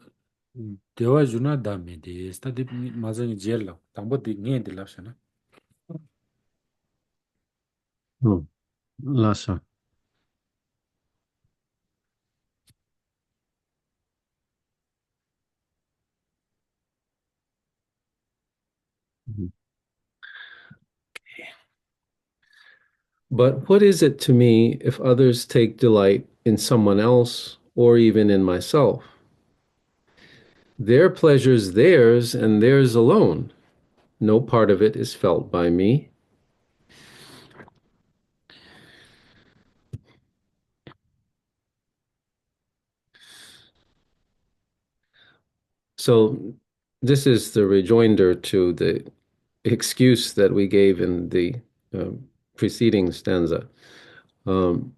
대화 주나 담에 데 스타디 마저니 제일라 담보 딩게 딜랍샤나 Oh, Lhasa. Mhm. But what is it to me if others take delight in someone else or even in myself? Their pleasure's theirs and theirs alone. No part of it is felt by me. So, this is the rejoinder to the excuse that we gave in the preceding stanza. Um,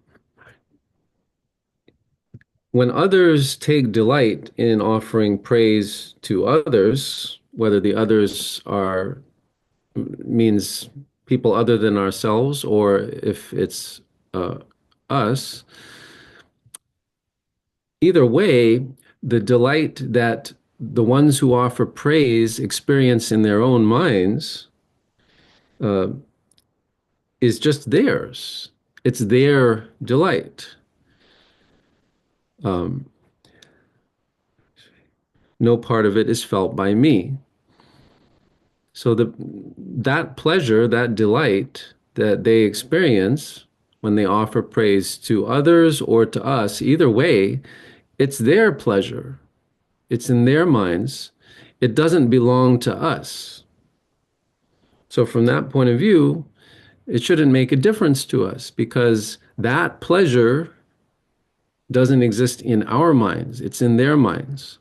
when others take delight in offering praise to others, whether the others are means people other than ourselves, or if it's us, either way, the delight that the ones who offer praise experience in their own minds uh, is just theirs. It's their delight. Um, no part of it is felt by me. So that pleasure, that delight that they experience when they offer praise to others or to us, either way, it's their pleasure. It's in their minds. It doesn't belong to us. So from that point of view, it shouldn't make a difference to us because that pleasure doesn't exist in our minds. It's in their minds.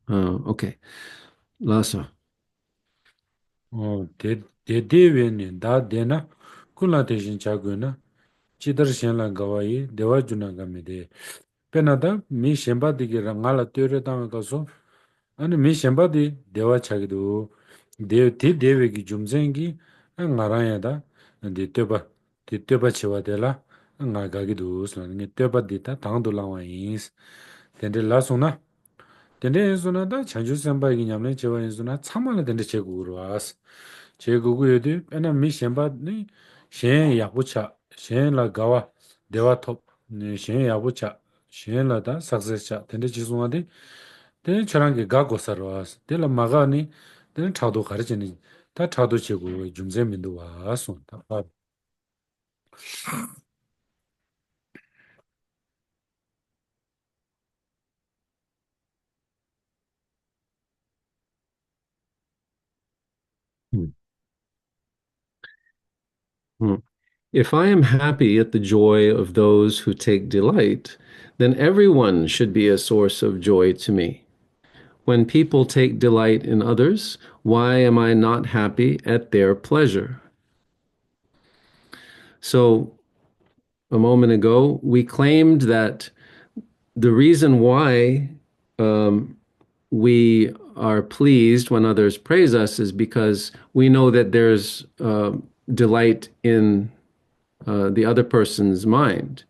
Okay. Lhasa. 데데베니 다 데나 kunla deshin chagyo na chidar shenla gawa yi dewa juna game de pena da mi shenpa digi ngala teore tanga kaso ane mi shenpa di dewa chagido di dewe ki jumzengi ngaraya da di teba chewa de la nga gagido nge teba di ta tangdo langwa yins tende la suna tende yinsu na da chanchu senpa yi nyamne chewa yinsu na tsamala tende che guguru as che gugu yodi pena mi shenpa ni shen yabucha, shen la gawa, dewa top, shen yabucha, shen la da success cha, tende chisunga de, tende charangi ga gosarwas, de la maga ni, tende chado kharachini, ta chado chego jumze mindu wa son, ta pa. Hmm. Hmm. If I am happy at the joy of those who take delight, then everyone should be a source of joy to me. When people take delight in others, why am I not happy at their pleasure? So, a moment ago, we claimed that the reason why um, we are pleased when others praise us is because we know that there's delight in the other person's mind.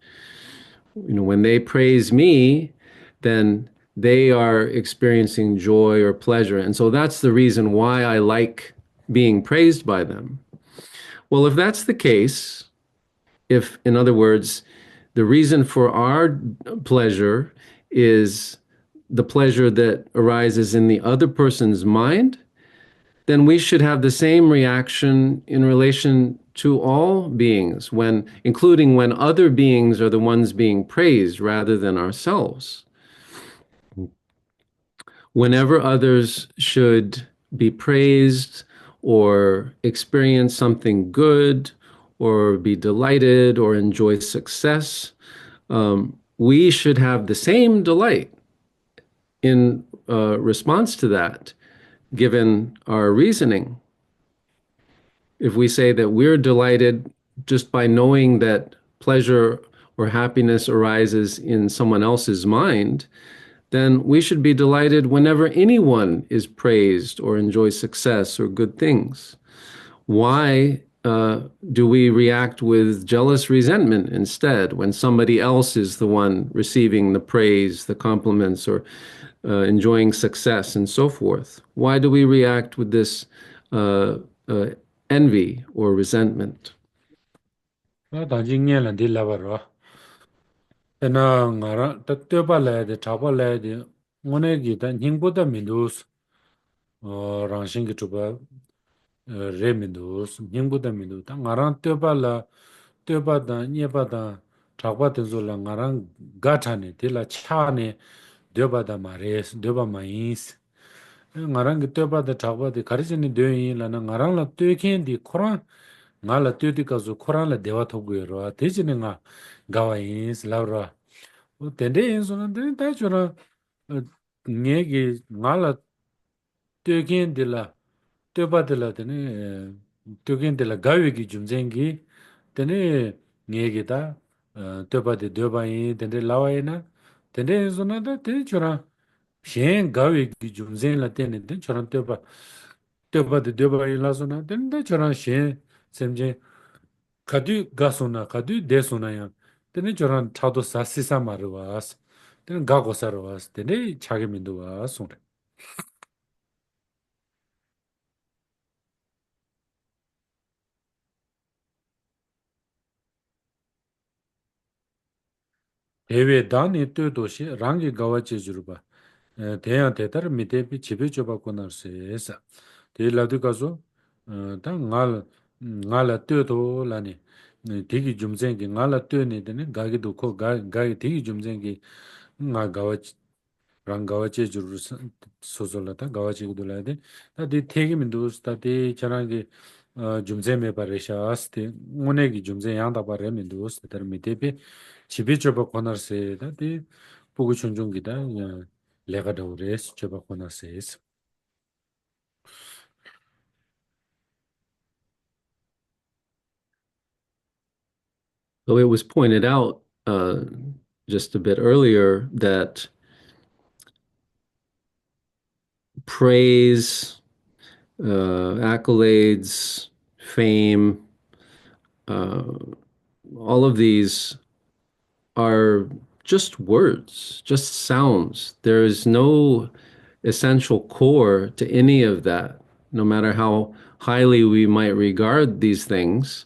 You know, when they praise me, then they are experiencing joy or pleasure. And so that's the reason why I like being praised by them. Well, if that's the case, if, in other words, the reason for our pleasure is the pleasure that arises in the other person's mind, then we should have the same reaction in relation to all beings, when, including when other beings are the ones being praised rather than ourselves. Whenever others should be praised or experience something good or be delighted or enjoy success, we should have the same delight in response to that, given our reasoning. If we say that we're delighted just by knowing that pleasure or happiness arises in someone else's mind, then we should be delighted whenever anyone is praised or enjoys success or good things. Why do we react with jealous resentment instead when somebody else is the one receiving the praise, the compliments, or enjoying success and so forth? Why do we react with this uh, uh, envy or resentment? Da jingye la di labarwa. Tena ngara, ta tyopa laya de, chapa laya de, ngone gi ta nyingpo da mindus, rangshin ki chupa re mindus, nyingpo da mindus. Ta ngara tyopa da, nyepa da, chakpa tenzo la ngara ga chane, di la cha ne, tyopa da ma res, tyopa ma ins. Ngara ki tyopa da chakpa di karichini dyo yin la na ngara la tyoken di Koran, nga la tyo kazu Koran la dewa thogu yorwa, tejini nga gawa ins, labra. Tende yin suna, tende tai chura nye ki nga la tyoken di la, tyopa di la tene, tyoken di la gawi ki jumzengi, tene nye ki ta tyopa di tyopa yin, tende lawa yin na, tende yin suna, tende chura shen gawi ki jumzen la tene, tende chura tyopa di tyopa yin la suna, tende chura shen semje kadu ga suna, kadu de suna yang, tene chura chado sa sisa marwas. Then gago sarwas, then chage mindu was. Ewe dani to doshi rangi gawache juruba. Teya tetar mitepi chibe choba konar se esa. Te ladu kazo, ta ngala to to lani. Tiki jumzengi ngala to ni dene gagi duko gagi tiki jumzengi nga gawache rang gawache juru sozola ta gawache gudula de. Ta di teki mindus ta di charangi jumze me paresha aste unegi jumze yanda pare mindus tar mitepi chibi choba konar se da di pugu chunjungi da lega da ures choba konar se es. So it was pointed out just a bit earlier that praise, accolades, fame, uh, all of these are just words, just sounds. There is no essential core to any of that, no matter how highly we might regard these things.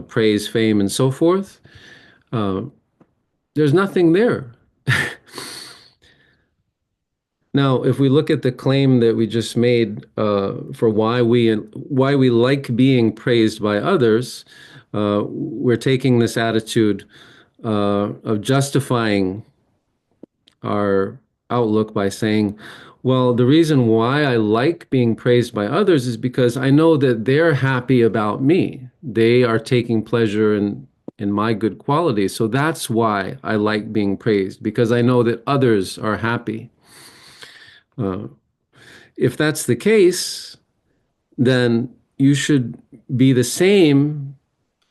praise, fame, and so forth, there's nothing there. Now, if we look at the claim that we just made for why we like being praised by others, we're taking this attitude of justifying our outlook by saying, well, the reason why I like being praised by others is because I know that they're happy about me. They are taking pleasure in my good qualities. So that's why I like being praised, because I know that others are happy. If that's the case, then you should be the same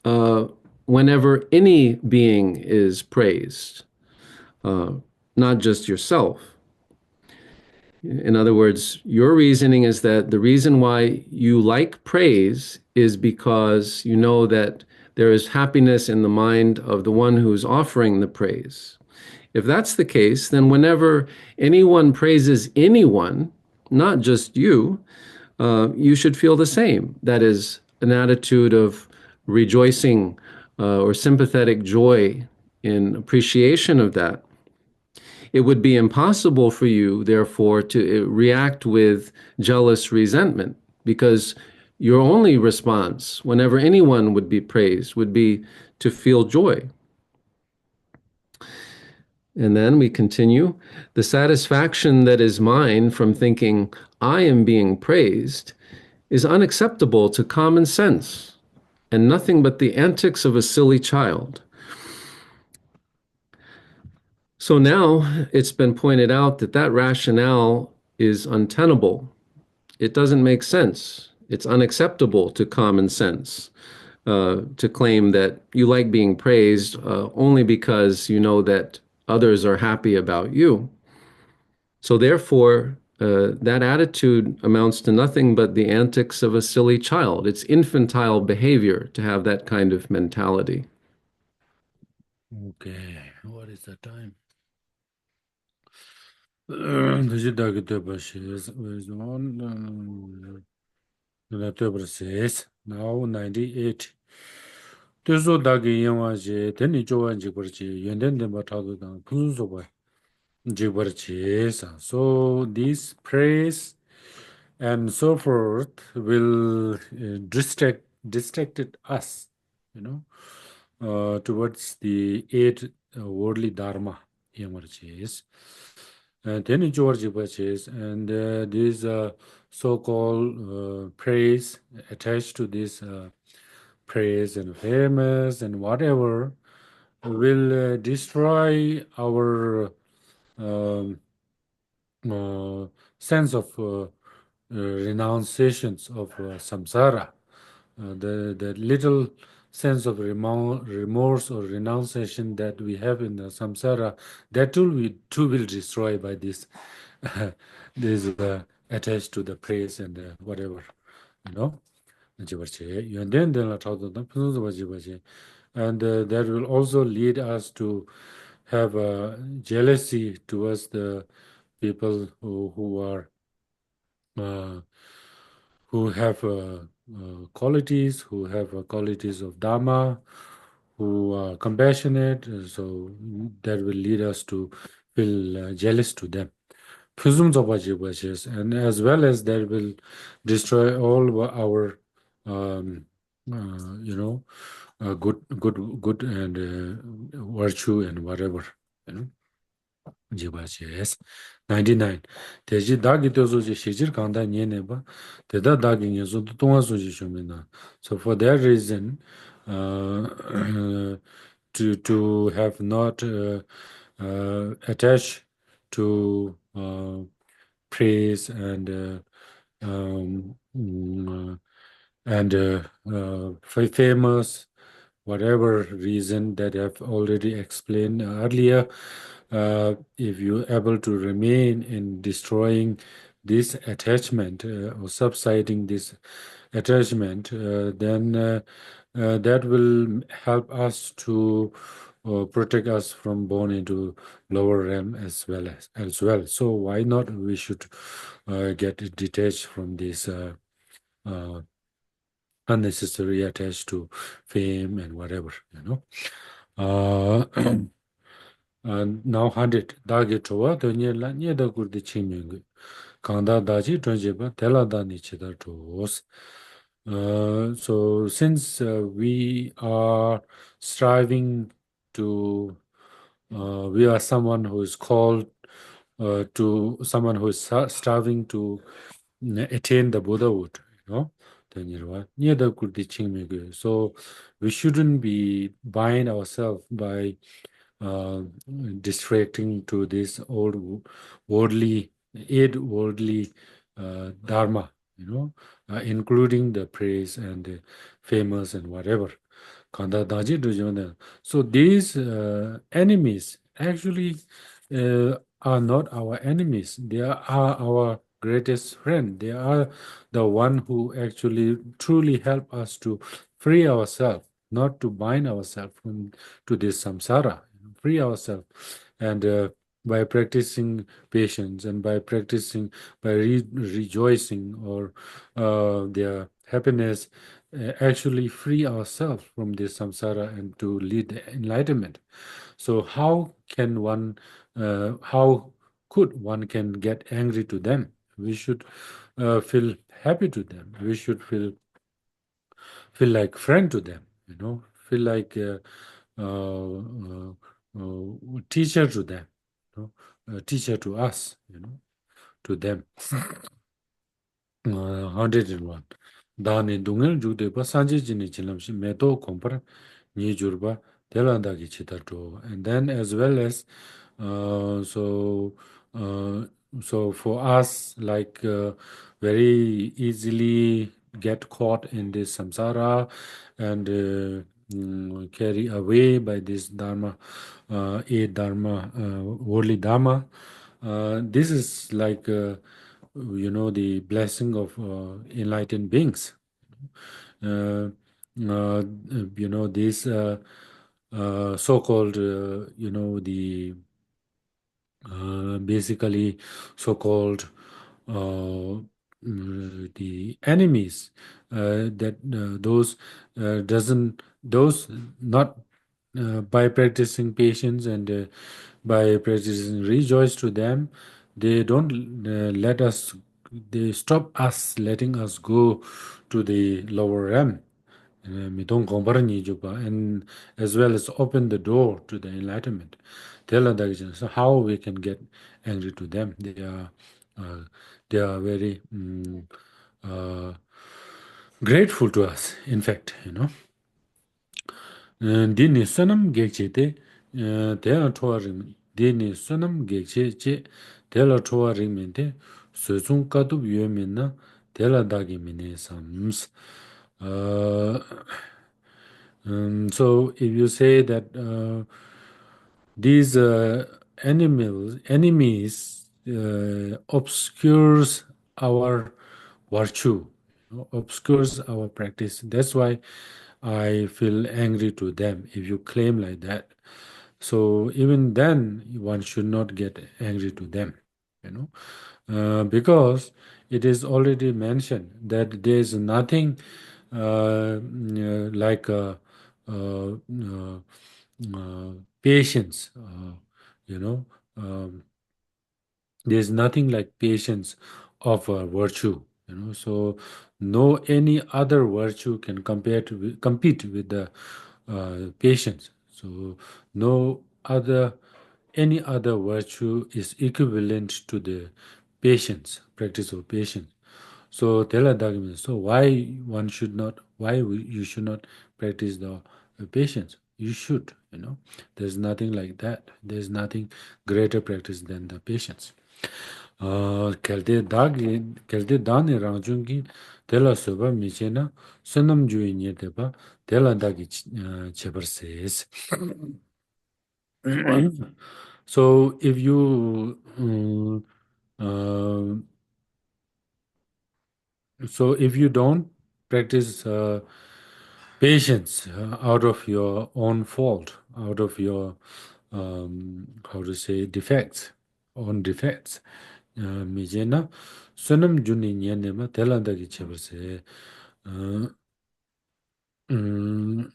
uh, whenever any being is praised, not just yourself. In other words, your reasoning is that the reason why you like praise is because you know that there is happiness in the mind of the one who's offering the praise. If that's the case, then whenever anyone praises anyone, not just you, you should feel the same. That is an attitude of rejoicing or sympathetic joy in appreciation of that. It would be impossible for you, therefore, to react with jealous resentment, because your only response, whenever anyone would be praised, would be to feel joy. And then we continue. The satisfaction that is mine from thinking I am being praised is unacceptable to common sense and nothing but the antics of a silly child. So now it's been pointed out that that rationale is untenable. It doesn't make sense. It's unacceptable to common sense to claim that you like being praised only because you know that others are happy about you. So therefore, that attitude amounts to nothing but the antics of a silly child. It's infantile behavior to have that kind of mentality. Okay, what is the time? Now 98. Tezo dagi yangwa je, teni chowa jikbarchi, yenden denpa thado dang, punzo soba jikbarchi sa. So this praise and so forth will distracted us, you know, towards the eight worldly dharma yangwarchi. Then George purchase and this so-called praise attached to this praise and famous and whatever will destroy our um, sense of renunciations of samsara. The little sense of remorse or renunciation that we have in the samsara, that too will destroy by this this attached to the praise and whatever, you know. And that will also lead us to have jealousy towards the people uh, who have qualities, who have qualities of Dharma, who are compassionate. So that will lead us to feel jealous to them. And as well as that will destroy all our, um, you know, good and virtue and whatever, you know. Yes. 99. Teji dagi tozo je shijir kanda nyene ba, teda dagi nyezo to tonga soji shumina. So for that reason, to have not attached to praise and famous, whatever reason that I've already explained earlier, if you're able to remain in destroying this attachment or subsiding this attachment, then that will help us to protect us from born into lower realm as well. So why not we should get detached from this uh, unnecessary attached to fame and whatever, you know. Uh, now 100 dagi towa to nye la nye da gur di chimyung kanda daji tonjeba tela da ni chida tos. So since we are striving to we are someone who is called to someone who is striving to attain the Buddhahood, you know. So we shouldn't be bind ourselves by uh, distracting to this old worldly, worldly dharma, you know, including the praise and the famous and whatever. Kanda daji dujona. So these enemies actually are not our enemies. They are our greatest friend. They are the one who actually truly help us to free ourselves, not to bind ourselves to this samsara, free ourselves. And by practicing patience and by practicing, by rejoicing or their happiness, actually free ourselves from this samsara and to lead the enlightenment. So how could one can get angry to them? We should feel happy to them. We should feel like friend to them, you know, feel like teacher to them, you know, teacher to us, you know, to them. 101. Dāni dungel jukde pa sanji jini chilamshi meto kompar ni jurba telanda ki chitato. And then as well as so uh, so for us like very easily get caught in this samsara and carry away by this dharma, worldly dharma. This is like you know, the blessing of enlightened beings. Uh, you know, these so-called, you know, the basically so-called the enemies that those doesn't those not by practicing patience and by practicing rejoice to them, they don't let us, they stop us letting us go to the lower realm. And as well as open the door to the enlightenment. So how we can get angry to them? Uh, they are very uh, grateful to us. In fact, you know. Dini sunam gekche te tela chowa ring. Dini sunam gekche che tela chowa ring mente suzung katub yue minna tela dagi mine sams. Uh, so if you say that these enemies obscures our virtue, obscures our practice. That's why I feel angry to them if you claim like that. So even then, one should not get angry to them, you know, because it is already mentioned that there is nothing like patience, you know. There's nothing like patience of a virtue, you know. So no any other virtue can compete with the patience. So no other any other virtue is equivalent to the patience, practice of patience. So tell a document. So why one should not? You should not practice the patience? You should. You know, there's nothing like that. There's nothing greater practice than the patience. Kelte dani rangjungi tela soba michena sunam juyi nye deba tela dagi chebar says. So if you so if you don't practice patience out of your own fault, out of your how to say defects, own defects, mijena sunam juni nyane ma telanda ki chebarse. mm,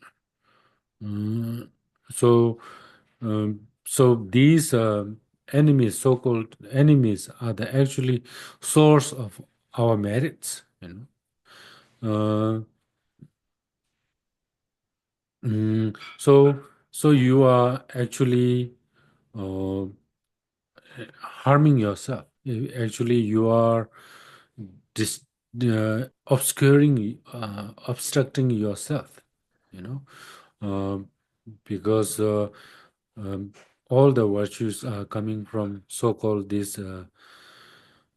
mm, so so these enemies, so-called enemies, are the actually source of our merits, uh, so you are actually uh, harming yourself. Actually, you are dis obstructing yourself, you know, because um, all the virtues are coming from so-called this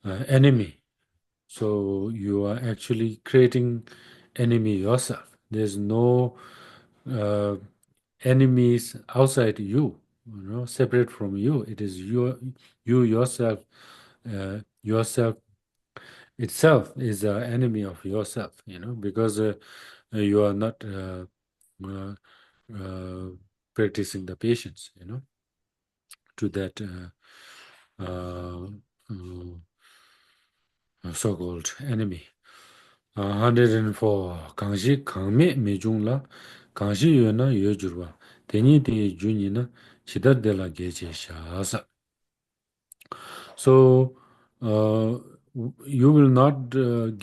enemy. So you are actually creating enemy yourself. There's no uh, enemies outside you, separate from you. It is you yourself. Yourself itself is an enemy of yourself, because you are not uh, uh, practicing the patience, to that so-called enemy. 104 강시 강매 메중라 강시 요나 요주르바 데니데 주니나 시다데라 게제샤사. So you will not you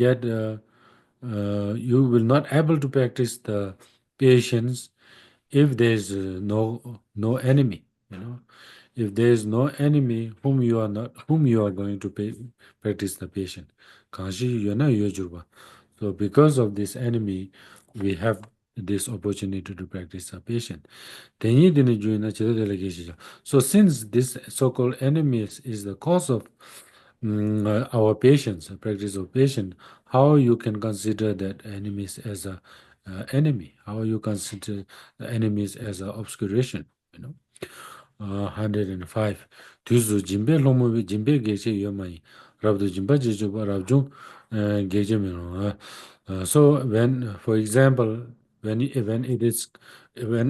will not able to practice the patience if there's no enemy, if there is no enemy whom you are going to practice the patience. Kanshi yana yojurba. So because of this enemy, we have this opportunity to practice the patience. Tenyi dini juina chidadela geshisha. So since this so-called enemy is the cause of our patience, practice of patience, how you can consider that enemies as a enemy? How you consider the enemies as a obscuration? 105. Tuzu jimbe lomu jimbe geche yomai. Rabdu jimba jejuba rabjung geche mino. So when, for example, when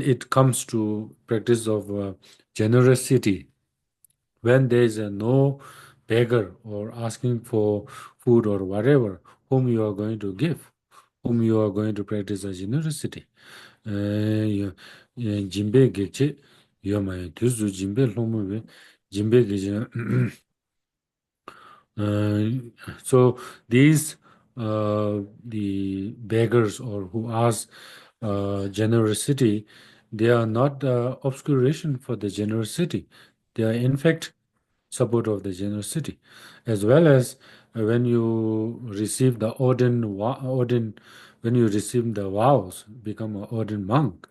it comes to practice of generosity, when there is no beggar or asking for food or whatever, whom you are going to give, whom you are going to practice a generosity. Jimbe geche yomai tuzu jimbe lomu jimbe geche. So these the beggars or who ask generosity, they are not obscuration for the generosity. They are in fact support of the generosity, as well as when you receive the when you receive the vows, become an ordained monk.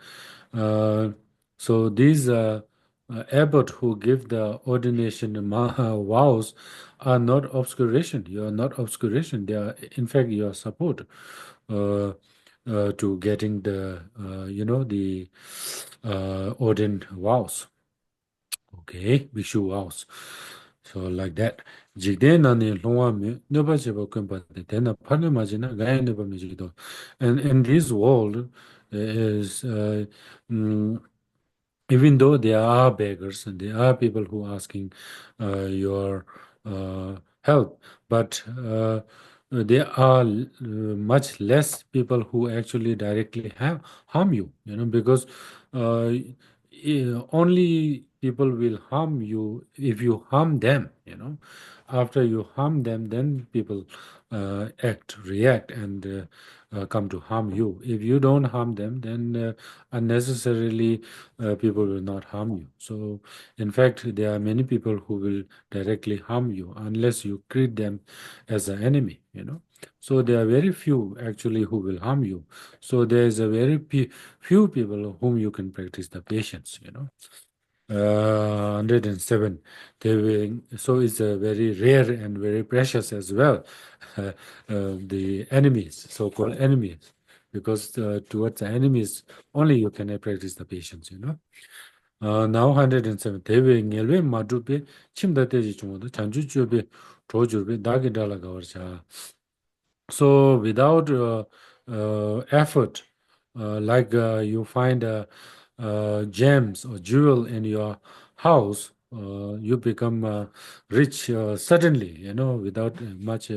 Uh, so these abbot who give the ordination vows are not obscuration. You are not obscuration. They are, in fact, your support to getting the, the ordained vows. Okay, Vishu vows. So like that. Jigde nani longwa me neba cheba kumpa de tena parne majina gaya neba me jigdo. And in this world is even though there are beggars and there are people who are asking your help, but there are much less people who actually directly harm you, because uh, only people will harm you if you harm them, after you harm them, then people react, and come to harm you. If you don't harm them, then unnecessarily people will not harm you. So, in fact, there are many people who will directly harm you unless you treat them as an enemy, So, there are very few actually who will harm you. So, there is a very few people whom you can practice the patience, 107. So it's a very rare and very precious as well. The enemies, so-called enemies, because towards the enemies only you can practice the patience, now 107. Tewe ngelwe madrupe chimda teji chungodo chanchu chube chojurbe dagi dala gawarcha. So without effort, like you find gems or jewel in your house, you become rich suddenly, without much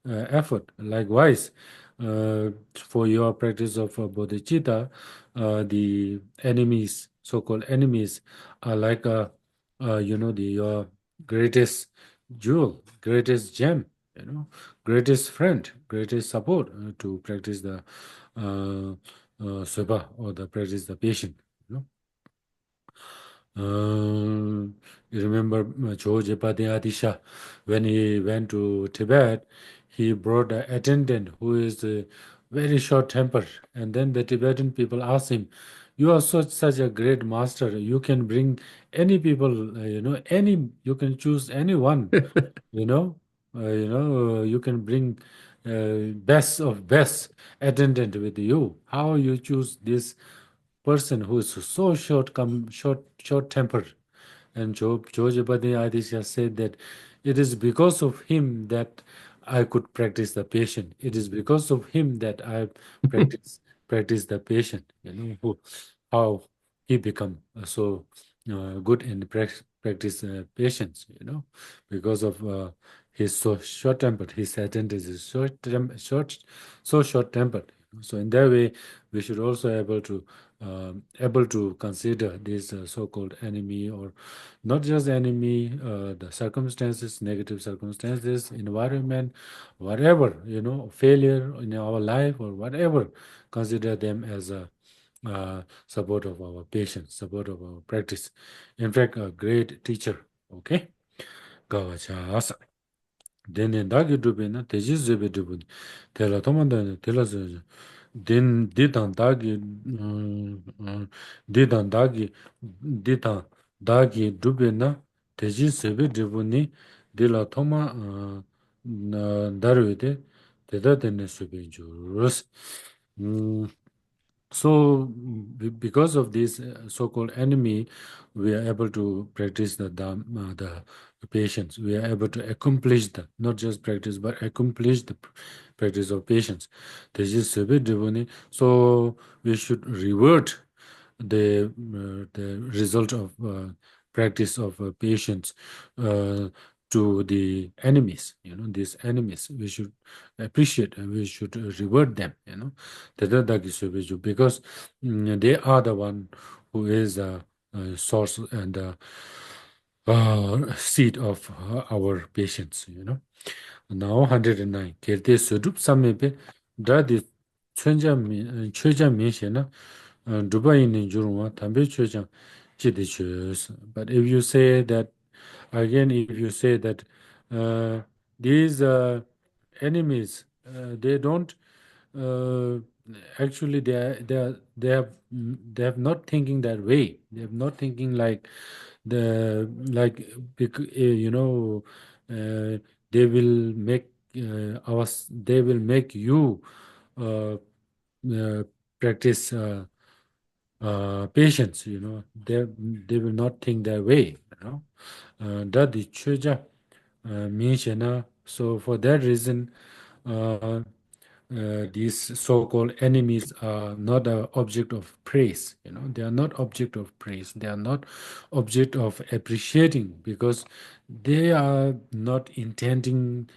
effort. Likewise, for your practice of bodhicitta, the enemies, so-called enemies, are like your greatest jewel, greatest gem, greatest friend, greatest support to practice the soba, or the practice the patient. You know. You remember Chojepati Adisha, when he went to Tibet, he brought an attendant who is very short-tempered. And then the Tibetan people asked him, "You are such a great master. You can bring any people, you can choose anyone, you know, you can bring best of best attendant with you. How you choose this person who is so short-tempered?" And Jojabadi Adisha said that it is because of him that I could practice the patient. It is because of him that I practice practice the patient. How he become so good in practice patience. Because of his so short-tempered. His attendance is so short-tempered. So in that way, we should also able to consider this so-called enemy, or not just enemy, the circumstances, negative circumstances, environment, whatever, failure in our life or whatever, consider them as a support of our patience, support of our practice. In fact, a great teacher. Okay? Gavachasa. Dene dagi dubi na teji zebe dubu. Tela tomanda tela zebe. Didan dagi didan dagi didan dagi dubi na teji zebe dubu ni dila toma darwede teda dene sube jurus. So, because of this so-called enemy, we are able to practice the patience. We are able to accomplish not just practice, but accomplish the practice of patience. This is a bit different. So, we should revert the result of practice of patience to the enemies. These enemies, we should appreciate and we should reward them. Because they are the one who is the source and the seed of our patience. Now 109. Kerte sudup samepe dadi chöja minshena Dubai in Juruma tambe chöja chidi chös. But if you say that again, if you say that these enemies, they don't uh, actually they have not thinking that way. They have not thinking like uh, they will make they will make you uh, practice patience. They will not think that way. That the chuja means, so for that reason, these so-called enemies are not an object of praise. They are not object of praise. They are not object of appreciating, because they are not intended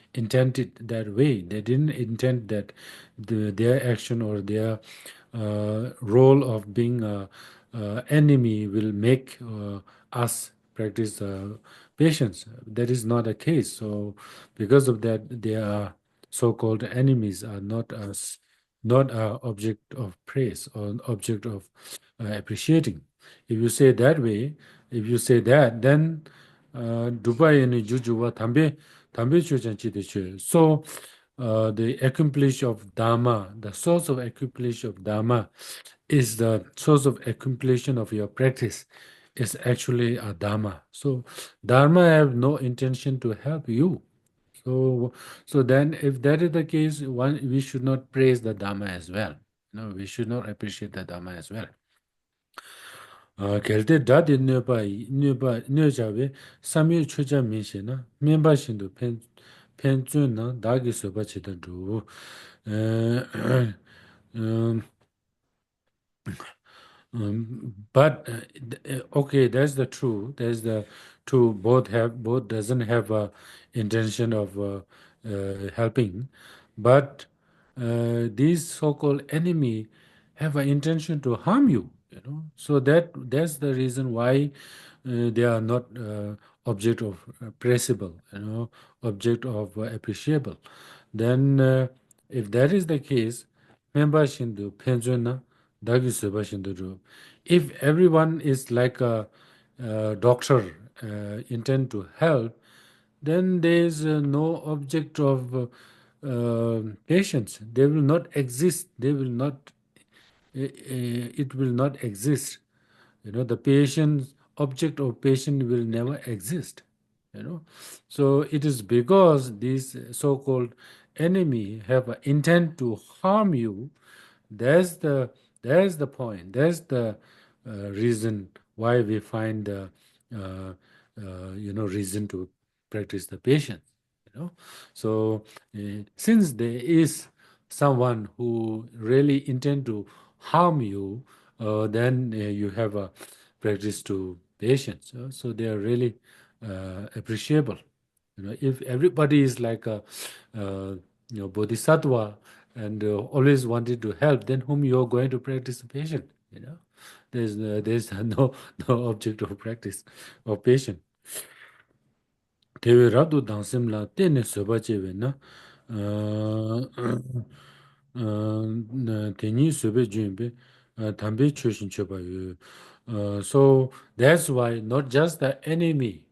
that way. They didn't intend that their action or their role of being a enemy will make us practice patience. That is not the case. So because of that, they are so-called enemies are not a object of praise or an object of appreciating. If you say that way, if you say that, then Dubai and Jujuwa tambe chuchanchi de chu. So the accomplish of Dharma, the source of accomplish of Dharma is the source of accomplishment of your practice is actually a Dharma. So Dharma have no intention to help you. So then, if that is the case, we should not praise the Dhamma as well. No, we should not appreciate the Dhamma as well. Kelte dadi nyo jawe samye chuja minshe na mienpa shindu pen zun na dagi soba chidandu. But okay, that's the true. That's the true. Both doesn't have a intention of helping, but these so-called enemy have an intention to harm you, so that's the reason why they are not object of praisable, object of appreciable. Then if that is the case, member shindu penjona dagi soba shindu ru. If everyone is like a doctor, intend to help, then there is no object of patience. They will not exist. They will not. It will not exist. The patience object of patience will never exist. So it is because these so-called enemy have an intent to harm you. That's the point. That's the reason why we find reason to practice the patience. So since there is someone who really intend to harm you, then you have a practice to patience. So they are really appreciable. If everybody is like a bodhisattva and always wanted to help, then whom you are going to practice patience? There's no object of practice of patience. Tewe rabdu dangsim la tene soba chewe na tenyi sobe junbe tambe choshin choba yu. So that's why not just the enemy,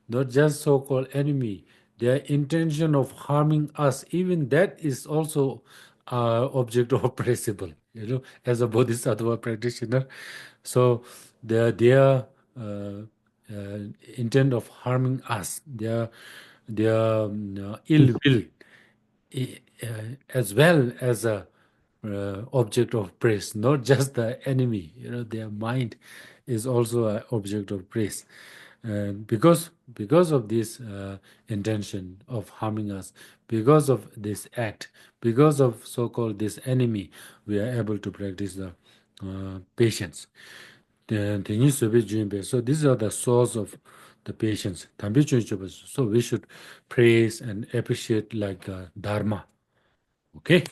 not just so-called enemy, their intention of harming us, even that is also object of principle, as a bodhisattva practitioner. So their uh, intent of harming us, their ill will, as well as a object of praise, not just the enemy. Their mind is also an object of praise. And because of this intention of harming us, because of this act, because of so-called this enemy, we are able to practice the patience. So these are the source of the patience. So we should praise and appreciate like Dharma. Okay.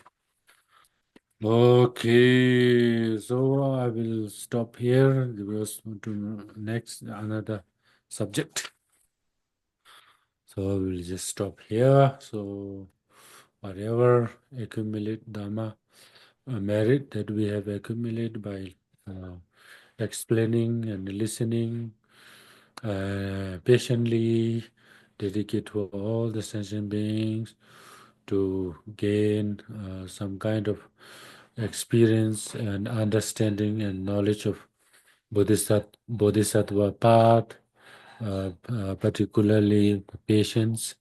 Okay. So I will stop here. We will move to next another subject. So we'll just stop here. So whatever accumulate Dharma merit that we have accumulated by explaining and listening patiently, dedicate to all the sentient beings to gain some kind of experience and understanding and knowledge of Bodhisattva path, particularly patience,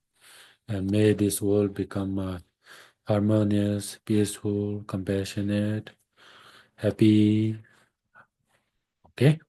and may this world become harmonious, peaceful, compassionate, happy. Okay.